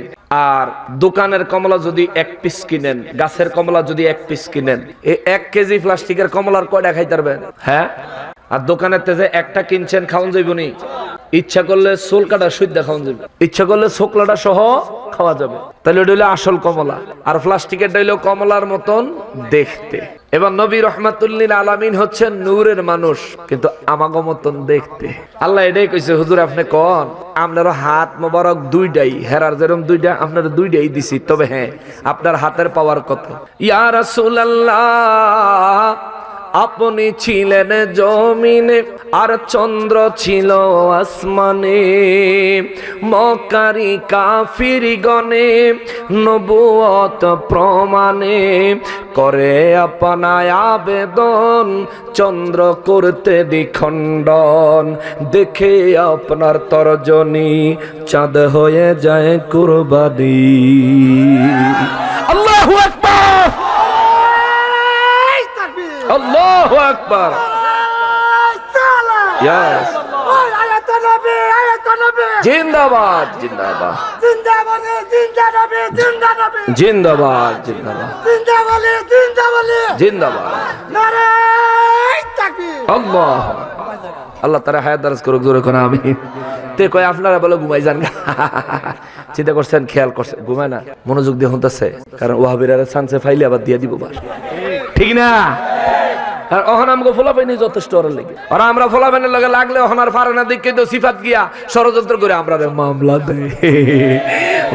আর দোকানের কমলা যদি 1 পিস কিনেন, গাছের কমলা যদি 1 পিস কিনেন, এই 1 কেজি প্লাস্টিকের কমলার কয়টা খাইতে পারবেন? হ্যাঁ? আর দোকানের তেজে একটা কিনছেন, খাওয়ান যাইবনি? ইচ্ছা করলে সোল কাটা সুদ্ধা খাওয়ান যাবে, ইচ্ছা করলে শোকলাটা সহ খাওয়া যাবে। তাহলে ওটা হইলো আসল কমলা, আর প্লাস্টিকেরটা হইলো কমলার মতন দেখতে। এবার নবী রহমাতুল্লিল আলামিন হচ্ছেন নূরের মানুষ, কিন্তু আমাগো মতন দেখতে। আল্লাহ এটাই কইছে হুজুর আপনি কোন আপনারও হাত মোবারক দুইটাই, হেরার যেরকম দুইটা আপনার দুইটাই দিছি, তবে হ্যাঁ আপনার হাতের পাওয়ার কত? ইয়া রাসূলুল্লাহ আপনি ছিলেন জমিনে আর চন্দ্র ছিল আসমানে, মক্কারি কাফিরগণে নবুয়ত প্রমাণে করে আপনায় আবেদন, চন্দ্র করতে দ্বিখণ্ডন, দেখে আপনার তর্জনী চাঁদ হয়ে যায় কুরবানি। আল্লাহু আকবার, আল্লাহু আকবার। ইয়েস, জিন্দাবাদ জিন্দাবাদ জিন্দাবাদ জিন্দাবাদ জিন্দাবাদ। আল্লাহ আল্লাহ তারা হায়াত দারাজ করুক, জোরে কোন আমিন। তে কয় আপনারা বলে ঘুমাই যান, চিন্তা করছেন, খেয়াল করছেন, ঘুমায় না, মনোযোগ দিয়ে হতেছে, কারণ ওয়াহাবিরা চান্সে ফাইলে আবার দিয়ে দিব, ঠিক না? আর অহন আমগো ফোলাপাইনি যথেষ্ট ওর লেগে, আর আমরা ফোলাপাইনের লগে লাগলে অহন আর পারে না, দেখে তো সিফাত গিয়া ষড়যন্ত্র করে আমরা মামলা দেয়।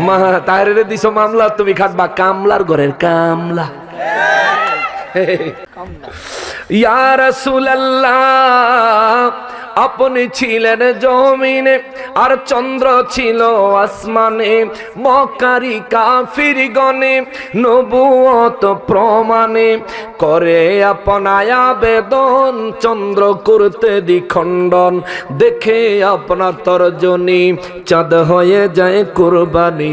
মা তাহরে দিছো মামলা, তুমি খাটবা কামলার ঘরের কামলা। ইয়া রাসূলুল্লাহ আপনি ছিলেন জমিনে আর চন্দ্র ছিল আসমানে, মক্কারি কাফিরগণে নবুয়ত প্রমাণে করে আপনায় আবেদন, চন্দ্র করতে দ্বিখণ্ডন, দেখে আপনার তর্জনী চাঁদ হয়ে যায় কুরবানি।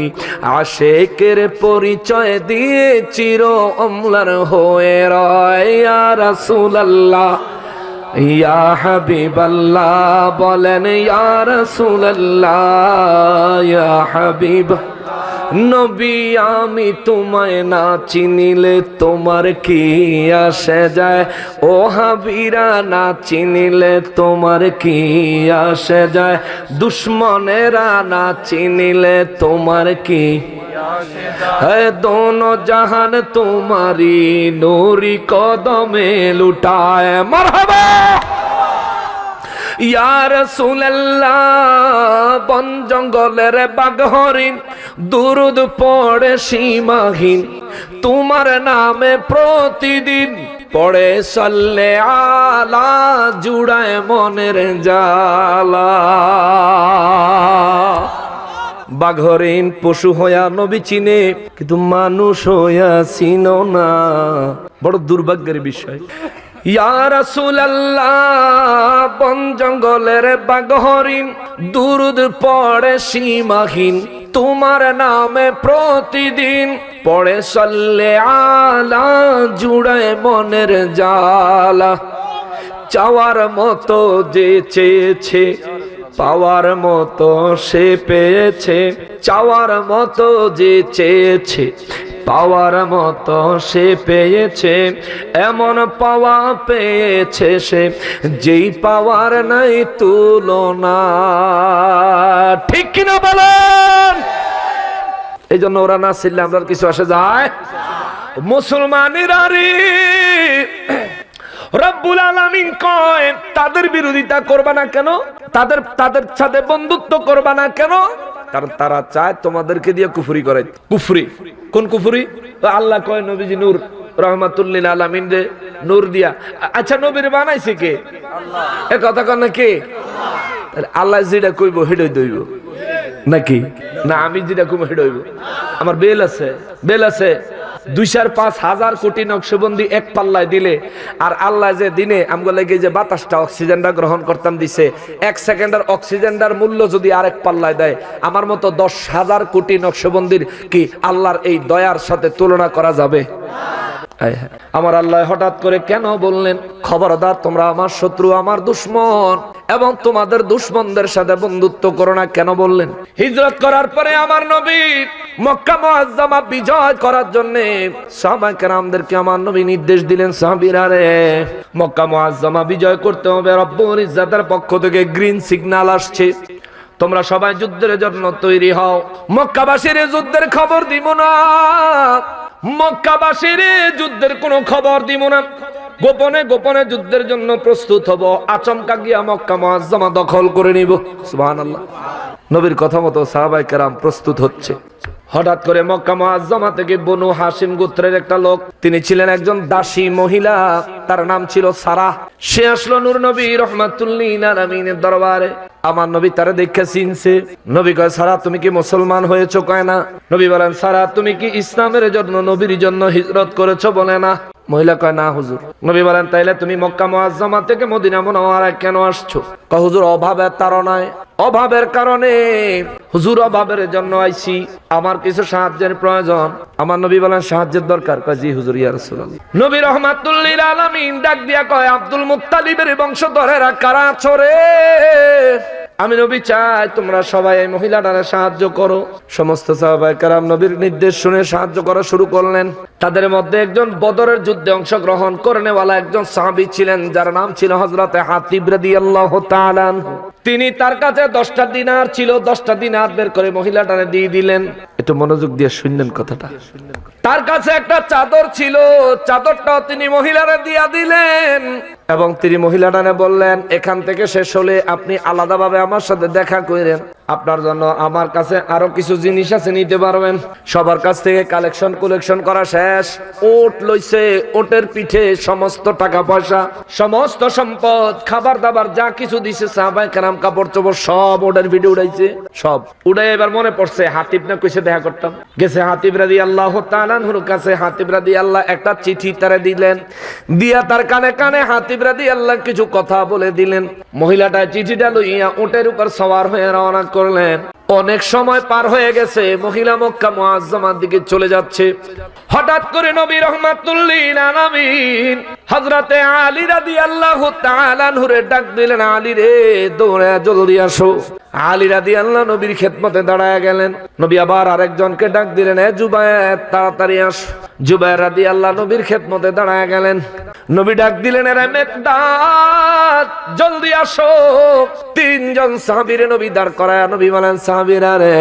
আশেকের পরিচয় দিয়ে চির অম্লার হয়ে রয়। ইয়া রাসূলুল্লাহ ইয়া হাবিবাল্লাহ বলেন ইয়া রাসূলুল্লাহ ইয়া হাবিব নবী, আমি তোমায় না চিনিলে তোমার কি আসে যায়? ও হাবিরা না চিনিলে তোমার কি আসে যায়? দুশ্মনেরা না চিনিলে তোমার কি है दोनों जहान तुम्हारी नूरी कदमे लुटाए मरहबा या রাসূলুল্লাহ বন জঙ্গলের বাঘ হরিণ দুরুদ পড়ে সীমাহীন তোমার নামে প্রতিদিন পড়ে সাল্লে আলা জুড়ায় মনের জালা বাঘ হরিণ পশু হইয়া নবী চিনে কিন্তু মানুষ হইয়া চিনো না বড় দুর্ভাগ্যের বিষয় ইয়া রাসূলুল্লাহ বন জঙ্গলের বাঘ হরিণ দুরুদ পড়ে সীমাহীন তোমার নামে প্রতিদিন পড়ে সাল্লে আলা জুড়ায় মনের জালা চাওয়ার মতো যে চেয়েছে পাওয়ার মতো সে পেয়েছে চাওয়ার মতো যে চেয়েছে পাওয়ার মতো সে পেয়েছে এমন পাওয়া পেয়েছে সে যেই পাওয়ার নাই তুলনা ঠিক কিনা বলেন এই জন্য ওরা না ছিল আমরা কিছু আসে যায় মুসলমানেরা রে রব্বুল আলামিন কয় তাদের বিরোধিতা করবা না কেন তাদের সাথে বন্ধুত্ব করবা না কেন কারণ তারা চায় তোমাদেরকে দিয়ে কুফরি করে কুফরি কোন কুফরি আল্লাহ কয় নবীজি নূর রহমাতুল লিল আলামিন রে নূর দিয়া আচ্ছা নবীর বানাইছে কে আল্লাহ এ কথা কন না কে আল্লাহ যেটা কইব হেডই দইব নাকি না আমি যেটা কইব হেডইব আমার বেল আছে 2-5,000 কোটি নকশবন্দি এক পাল্লায় দিলে আর আল্লাহ যে দিনে আমগো লাগে যে বাতাসটা অক্সিজেনটা গ্রহণ করতাম দিছে 1 সেকেন্ডের অক্সিজেনটার মূল্য যদি আরেক পাল্লায় দেয় আমার মতো 10,000 কোটি নকশবন্দির কি আল্লাহর এই দয়ার সাথে তুলনা করা যাবে আমার আল্লাহ হঠাৎ করে কেন বললেন খবরদার তোমরা আমার শত্রু আমার দুশমন এবং তোমাদের দুশমনদের সাথে বন্ধুত্ব করো না কেন বললেন হিজরত করার পরে আমার নবী মক্কা মুআজ্জামা বিজয় করার জন্য সাহাবায়ে কেরামদেরকে আমার নবী নির্দেশ দিলেন সাহাবীরা রে মক্কা মুআজ্জামা বিজয় করতে হবে রব্বুল ইজ্জাতের পক্ষ থেকে গ্রিন সিগন্যাল আসছে তোমরা সবাই যুদ্ধের জন্য তৈরি হও মক্কাবাসীর যুদ্ধের খবর দিব না মক্কাবাসীর যুদ্ধের কোনো খবর দিব না গোপনে গোপনে যুদ্ধের জন্য প্রস্তুত হব আচমকা গিয়া মক্কা মুআজ্জামা দখল করে নিব সুবহানাল্লাহ নবীর কথা মতো সাহাবায়ে কেরাম প্রস্তুত হচ্ছে হঠাৎ করে মক্কা মুআজ্জামা থেকে বনু হাশিম গোত্রের একটা লোক তিনি ছিলেন একজন দাসী মহিলা তার নাম ছিল সারা সে আসলো নূর নবী রাহমাতুল লিল আলামিনের দরবারে আমার নবী তারে দেখে চিনছে নবী কয় সারা তুমি কি মুসলমান হয়েছো কয় না নবী বলেন সারা তুমি কি ইসলামের জন্য নবীর জন্য হিজরত করেছো বলে না মহিলা কয় না হুজুর নবী বলেন তাইলে তুমি মক্কা মুআজ্জামা থেকে মদিনা মুনাওয়ারায় কেন আসছো কয় হুজুর অভাবের তাড়নায় অভাবের কারণে হুজুর অভাবের জন্য আইছি আমার কিছু সাহায্যের প্রয়োজন আমার নবী বলেন সাহায্যের দরকার কয় জি হুজুর ইয়া রাসূলুল্লাহ নবী রাহমাতুল লিল আলামিন ডাক দিয়া কয় আব্দুল মুত্তালিবের বংশধরেরা কারা আছো রে আমি নবী চাই তোমরা সবাই এই মহিলাটারে সাহায্য করো সমস্ত সাহাবায়ে কেরাম নবীর নির্দেশ শুনে সাহায্য করা শুরু করলেন তাদের মধ্যে একজন বদরের যুদ্ধে অংশগ্রহণ করেনেওয়ালা একজন সাহাবী ছিলেন যার নাম ছিল হযরতে হাতিব রাদিয়াল্লাহু তাআলা তিনি তার কাছে 10টা দিনার ছিল 10টা দিনার বের করে মহিলাটারে দিয়ে দিলেন একটু মনোযোগ দিয়ে শুনলেন কথাটা তার কাছে একটা চাদর ছিল চাদরটাও তিনি মহিলারে দিয়া দিলেন এবং তিনি মহিলাটারে বললেন এখান থেকে শেষ হলে আপনি আলাদাভাবে আমার সাথে দেখা করেন আপনার জন্য আমার কাছে আরো কিছু জিনিস আছে নিতে পারবেন সবার কাছ থেকে কালেকশন করা শেষ ওট লইছে ওটের পিঠে সমস্ত টাকা পয়সা সমস্ত সম্পদ খাবার দাবার যা কিছু দিছে সাহাবায়ে কেরাম কাপড় চোপড় সব ওটের ভিডিও উড়াইছে সব উড়াই এবার মনে পড়ছে হাতিব না কইছে দেখা করতাম গেছে হাতিব রাদিয়াল্লাহু তাআলা আনহুর কাছে হাতিব রাদিয়াল্লাহ একটা চিঠি তারে দিলেন দিয়া তার কানে কানে হাতিব রাদিয়াল্লাহ কিছু কথা বলে দিলেন মহিলাটা চিঠিটা লইয়া ওটের উপর সওয়ার হয়ে রওনা করলেন অনেক সময় পার হয়ে গেছে মহিলা মক্কা মুআজ্জামার দিকে চলে যাচ্ছে হঠাৎ করে নবী রাহমাতুল লিল আলামিন হযরতে আলী রাদিয়াল্লাহু তাআলা আনহুরে ডাক দিলেন, আলী রে দৌড়ে জলদি আসো। আলী রাদিয়াল্লাহু নবীর খেদমতে দাঁড়ায় গেলেন। নবী আবার আরেকজনকে ডাক দিলেন, এ জুবায়ের তাড়াতাড়ি আসো। জুবায়ের রাদিয়াল্লাহু নবীর খেদমতে দাঁড়ায় গেলেন। নবী ডাক দিলেন, এ মেকদাদ জলদি আসো। তিনজন সাহাবীরে নবী দাঁড় করায় নবী বলেন, সাহাবীরা রে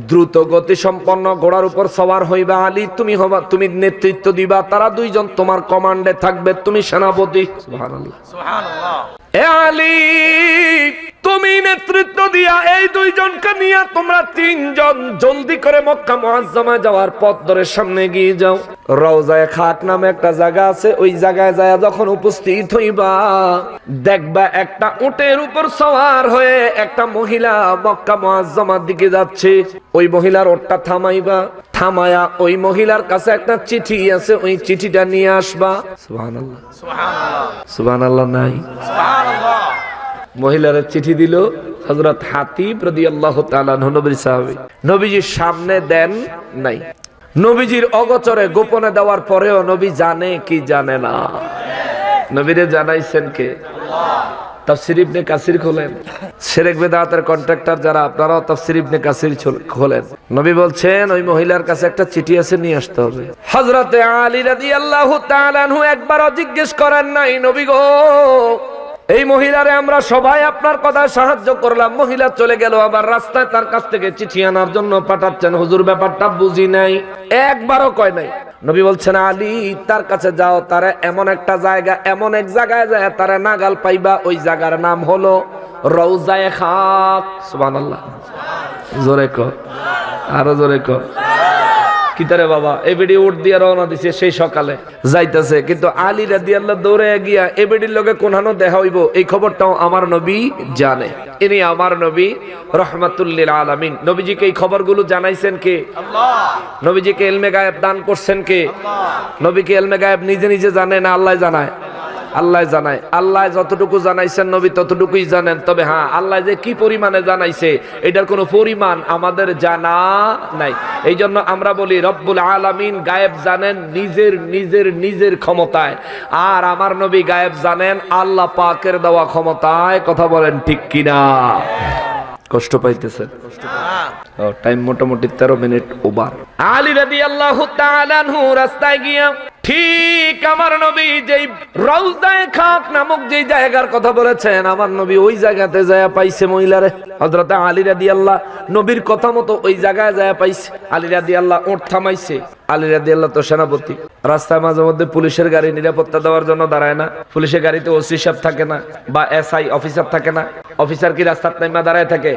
দ্রুত গতি সম্পন্ন ঘোড়ার উপর সওয়ার হইবা। আলী তুমি নেতৃত্ব দিবা, তারা দুইজন তোমার কমান্ডে থাকবে, তুমি সেনাপতি। সুবহানাল্লাহ সুবহানাল্লাহ। এ আলী তুমি নেতৃত্ব দিয়া এই দুইজনকে নিয়ে তোমরা তিনজন জলদি করে মক্কা মুআজ্জামায় যাওয়ার পথ ধরে সামনে এগিয়ে যাও। রওজায়ে খাক নামে একটা জায়গা আছে, ওই জায়গায় যায় যখন উপস্থিত হইবা দেখবা একটা উটের উপর সওয়ার হয়ে একটা মহিলা মক্কা মুআজ্জামার দিকে যাচ্ছে। ওই মহিলার ওটটা থামাইবা, থামায়া ওই মহিলার কাছে একটা চিঠি আছে, ওই চিঠিটা নিয়ে আসবা। সুবহানাল্লাহ সুবহানাল্লাহ সুবহানাল্লাহ নাই সুবহানাল্লাহ। মহিলারা চিঠি দিল হযরত হাতিব রাদিয়াল্লাহু তাআলা নবীর সাহাবী। নবীজির সামনে দেন নাই, নবীজির অগোচরে গোপনে দেওয়ার পরেও নবী জানে কি জানে না? নবীরে জানাইছেন কে? আল্লাহ। তাফসীর ইবনে কাসির খোলেন, শিরক বিদআতের কন্ট্রাক্টর যারা আপনারাও তাফসীর ইবনে কাসির খোলেন। নবী বলছেন ওই মহিলার কাছে একটা চিঠি আছে, নিয়ে আসতে হবে। হযরতে আলী রাদিয়াল্লাহু তাআলা আনহু একবারও জিজ্ঞেস করেন নাই, নবী গো এই মহিলারে আমরা সবাই আপনার কথায় সাহায্য করলাম, মহিলা চলে গেল, আবার রাস্তায় তার কাছ থেকে চিঠি আনার জন্য পাঠাচ্ছেন, হুজুর ব্যাপারটা বুঝি নাই, একবারও কয় নাই। নবী বলছেন আলী তার কাছে যাও, তারা এমন একটা জায়গা, এমন এক জায়গায় যায় তারা নাগাল পাইবা, ওই জায়গার নাম হলো রওজায়ে খাক। সুবহানাল্লাহ জোরে কর, আরো জোরে কর। কিতারে বাবা এবেডি উঠ দিয়ে রওনা দিছে, সেই সকালে যাইতেছে, কিন্তু আলী রাদিয়াল্লাহু দৌড়ে গিয়া এবেডির লগে কোনহানো দেখা হইব এই খবরটাও আমার নবী জানে। ইনি আমার নবী রাহমাতুল লিল আলামিন। নবীজিকে এই খবরগুলো জানাইছেন কে? আল্লাহ। নবীজিকে ইলমে গায়েব দান করছেন কে? আল্লাহ। নবীকে ইলমে গায়েব নিজে নিজে জানে না আল্লাহ জানায়? আল্লাহ জানায়। আল্লাহ যতটুকু জানাইছেন নবী ততটুকুই জানেন। তবে হ্যাঁ, আল্লাহ যে কি পরিমাণে জানাইছে এটার কোনো পরিমাণ আমাদের জানা নাই। এই জন্য আমরা বলি রব্বুল আলামিন গায়েব জানেন নিজের নিজের নিজের ক্ষমতায়, আর আমার নবী গায়েব জানেন আল্লাহ পাকের দেওয়া ক্ষমতায়। কথা বলেন ঠিক কিনা? কষ্ট পাইতেছেন? টাইম মোটামুটি 13 মিনিট ওভার। আলী রাদিয়াল্লাহু তাআলা আনহু রাস্তায় গিয়া ঠিক আমার নবী যেই রওজায়ে খাক নামক যেই জায়গার কথা বলেছেন, আমার নবী ওই জায়গাতে যায় পাইছে মহিলারে। হযরত আলী রাদিয়াল্লাহু নবীর কথা মতো ওই জায়গায় যায় পাইছে। আলী রাদিয়াল্লাহু ওঠ থামাইছে। আলী রাদিয়াল্লাহু তো সেনাপতি, রাস্তায় মাঝে মধ্যে পুলিশের গাড়ি নিরাপত্তা দেওয়ার জন্য দাঁড়ায় না? পুলিশের গাড়িতে ওসি সাহেব থাকে না, বা এসআই অফিসার থাকে না? অফিসার কি রাস্তার নাইমা দাঁড়ায় থাকে?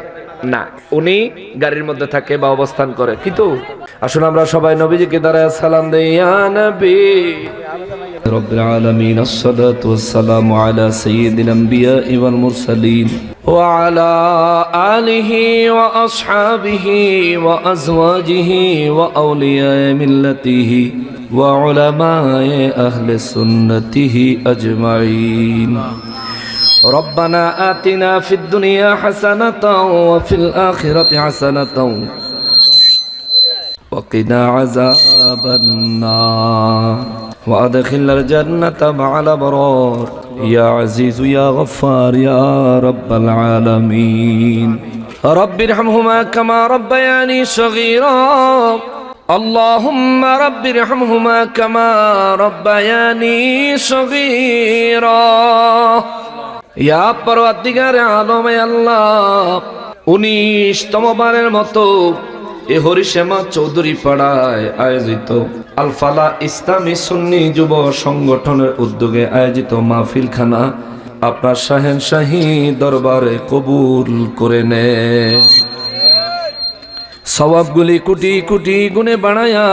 না, উনি গাড়ির মধ্যে থাকে বা অবস্থান করে। কিন্তু আসুন আমরা সবাই নবীজিকে দাঁড়ায় সালাম দেই, ইয়া নবী রব্বিল আলামিন, আসসালাতু ওয়াসসালামু আলা সাইয়্যিদিল আমবিয়া'i ওয়াল মুরসালিন ওয়া আলা আলিহি ওয়া আসহাবিহি ওয়া আজওয়াজিহি ওয়া আউলিয়া'i মিল্লাতিহি ওয়া উলামা'i আহলি সুন্নতিহি আজমাইন। ربنا آتنا في الدنيا حسنة وفي الآخرة حسنة وقنا عذاب النار وأدخلنا الجنة مع الأبرار يا عزيز يا غفار يا رب العالمين. رب ارحمهما كما ربياني صغيرا اللهم رب ارحمهما كما ربياني صغيرا. ইয়া পরওয়ারদিগার আলম, আল্লাহ 19তম বারের মতো এ হরিশ্যামা চৌধুরী পাড়ায় আয়োজিত আল ফালা ইসলামী সুন্নি যুব সংগঠনের উদ্যোগে আয়োজিত মাহফিলখানা আপনার শাহেনশাহী দরবারে কবুল করে নেন। সওয়াবগুলি কোটি কোটি গুণে বাড়ায়া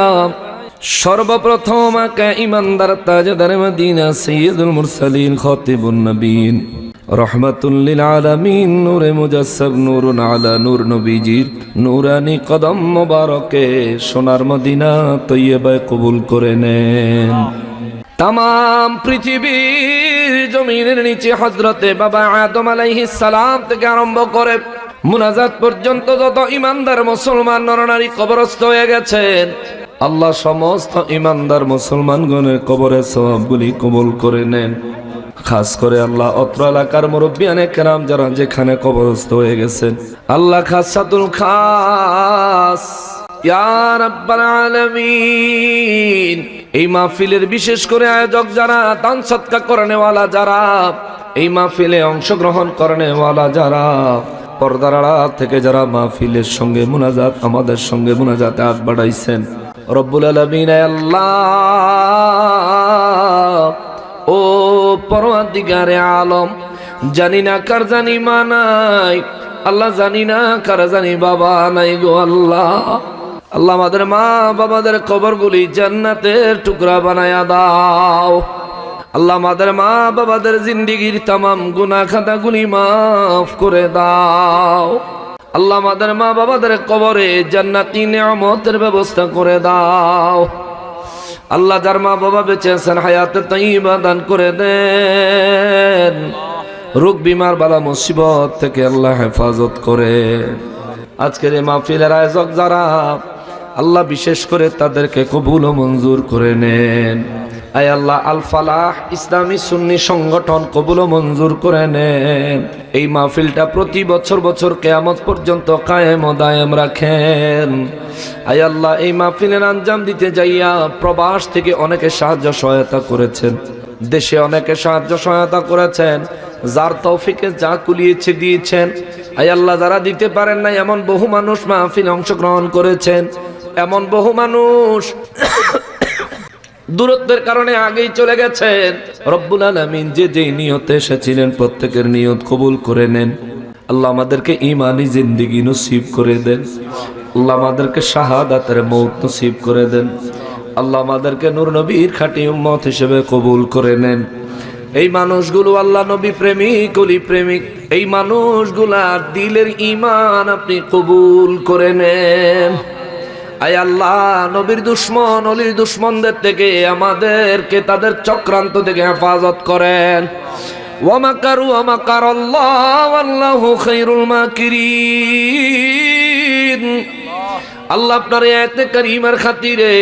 সর্বপ্রথম আকা ইমানদার তাজদার মদিনা সাইয়্যিদুল মুরসালিন খাতিবুন নবীন রহমাতুল লিল আলামিন নূরে মুজাসসাব নূরুন আলা নূর নবীজির নূরানি কদম মোবারকে সোনার মদিনা তৈয়বায় কবুল করে নেন। তামাম পৃথিবীর জমিনের নিচে হযরতে বাবা আদম আলাইহিস সালাম থেকে আরম্ভ করে মুনাজাত পর্যন্ত যত ইমানদার মুসলমান নরনারী কবরস্থ হয়ে গেছেন, আল্লাহ সমস্ত ইমানদার মুসলমানগণের কবরের সওয়াবগুলি কবুল করে নেন। খাস করে আল্লাহ অত্র এলাকার মুরব্বিয়ানে কেরাম যারা যেখানে কবরস্থ হয়ে গেছেন, আল্লাহ খাসাতুল খাস ইয়া রাব্বাল আলামিন, এই মাহফিলের বিশেষ করে আয়োজক যারা, দান সদকা করনেওয়ালা যারা, এই মাহফিলে অংশগ্রহণ করনেওয়ালা যারা, পর্দার আড়াল থেকে যারা মাহফিলের সঙ্গে মুনাজাত, আমাদের সঙ্গে মুনাজাতে হাত বাড়াইছেন, রব্বুল আলামিন আল্লাহ ও পরওয়ারদিগারে আলম, জানি না কার জানি মা নাই, আল্লাহ জানি না কার জানি বাবা নাই গো আল্লাহ। আল্লাহ আমাদের মা বাবাদের কবরগুলি জান্নাতের টুকরা বানায়া দাও। আল্লাহ আমাদের মা বাবাদের জিন্দেগির তামাম গুনাহ খাতাগুলি মাফ করে দাও। আল্লাহ আমাদের মা বাবাদের কবরে জান্নাতি নিয়ামতের ব্যবস্থা করে দাও। আল্লাহ যার মা বাবা বেঁচে আছেন হায়াতে তাইয়্যিবা দান করে দেন। রোগ বিমার বালা মুসিবত থেকে আল্লাহ হেফাজত করে। আজকের এই মাহফিলের আয়োজক যারা, আল্লাহ বিশেষ করে তাদেরকে কবুল ও মঞ্জুর করে নেন। আয় আল্লাহ আল ফালাহ ইসলামী সুন্নি সংগঠন কবুল ও মঞ্জুর করে নেন। এই মাহফিলটা প্রতি বছর বছর কিয়ামত পর্যন্ত কায়েম ও দায়েম রাখেন। আয় আল্লাহ এই মাহফিলের আঞ্জাম দিতে যাইয়া প্রবাস থেকে অনেকে সাহায্য সহায়তা করেছেন, দেশে অনেকে সাহায্য সহায়তা করেছেন, যার তৌফিকে যা কুলিয়েছে দিয়েছেন। আয় আল্লাহ যারা দিতে পারেন না, এমন বহু মানুষ মাহফিলে অংশগ্রহণ করেছেন, এমন বহু মানুষ দূরত্বের কারণে আগেই চলে গেছেন। রব্বুল আলামিন যে যেই নিয়তে এসেছিলেন প্রত্যেকের নিয়ত কবুল করে নেন। আল্লাহ আমাদেরকে ঈমানি জিন্দেগি নসিব করে দেন। আল্লাহ আমাদেরকে শাহাদাতের মওত নসিব করে দেন। আল্লাহ আমাদেরকে নূর নবীর খাঁটি উম্মত হিসেবে কবুল করে নেন। এই মানুষগুলো আল্লাহ নবী প্রেমিক, অলি প্রেমিক, এই মানুষগুলার দিলের ঈমান আপনি কবুল করে নেন। আয় আল্লাহ নবীর দুশ্মন, অলির দুশ্মনদের থেকে আমাদেরকে তাদের চক্রান্ত থেকে হেফাজত করেন। ওয়া মাকারু ওয়া মাকারাল্লাহু ওয়াল্লাহু খায়রুল মাকিরিন। আল্লাহ আপনার আয়াতে কারীমার খাতিরে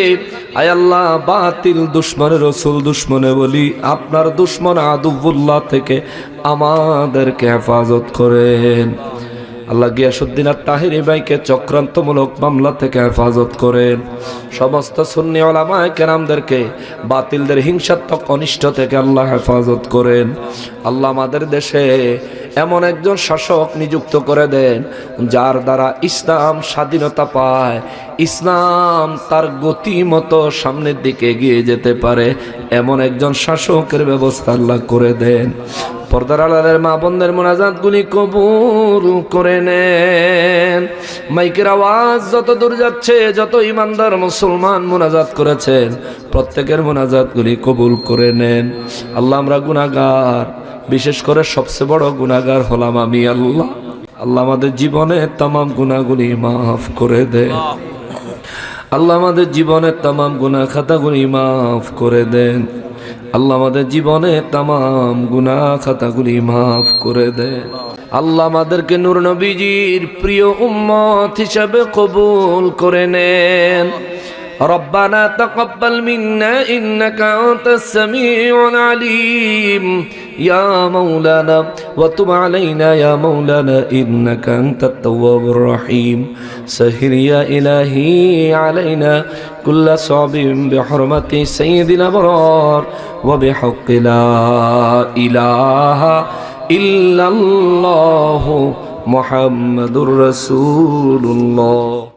আয় আল্লাহ বাতিল দুশ্মনের রাসূল দুশ্মনে বলি আপনার দুশ্মন আদুউল্লাহ থেকে আমাদেরকে হেফাজত করেন। আল্লাহ গিয়াসউদ্দিন আত-তাহিরি ভাইকে চক্রান্তমূলক মামলা থেকে হেফাজত করেন। সমস্ত সুন্নি উলামায়ে কেরামদেরকে বাতিলদের হিংসাত্মক অনিষ্ট থেকে আল্লাহ হেফাজত করেন। আল্লাহ আমাদের দেশে এমন একজন শাসক নিযুক্ত করে দেন যার দ্বারা ইসলাম স্বাধীনতা পায়, ইসলাম তার গতি মতো সামনের দিকে এগিয়ে যেতে পারে, এমন একজন শাসকের ব্যবস্থা আল্লাহ করে দেন। পর্দার আড়ালের মা বোনদের মুনাজাতগুলি কবুল করে নেন। মাইকের আওয়াজ যত দূর যাচ্ছে, যত ইমানদার মুসলমান মুনাজাত করেছেন প্রত্যেকের মুনাজাতগুলি কবুল করে নেন। আল্লাহ আমরা গুনাহগার, বিশেষ করে সবচেয়ে বড় গুনাহগার হলাম আমি। আল্লাহ আল্লাহ আমাদের জীবনে তামাম গুনাহগুলি মাফ করে দেন। আল্লাহ আমাদের জীবনের তামাম গুনাহ খাতাগুলি মাফ করে দেন। আল্লাহ আমাদের জীবনে তামাম গুনাহ খাতাগুলি মাফ করে দেন। আল্লাহ আমাদেরকে নূর নবীজির প্রিয় উম্মত হিসেবে কবুল করে নেন। ربنا تقبل منا إنك أنت السميع العليم يا مولانا وتب علينا يا مولانا إنك أنت التواب الرحيم سهل يا إلهي علينا كل صعب بحرمة سيد الأبرار وبحق لا إله إلا الله محمد رسول الله.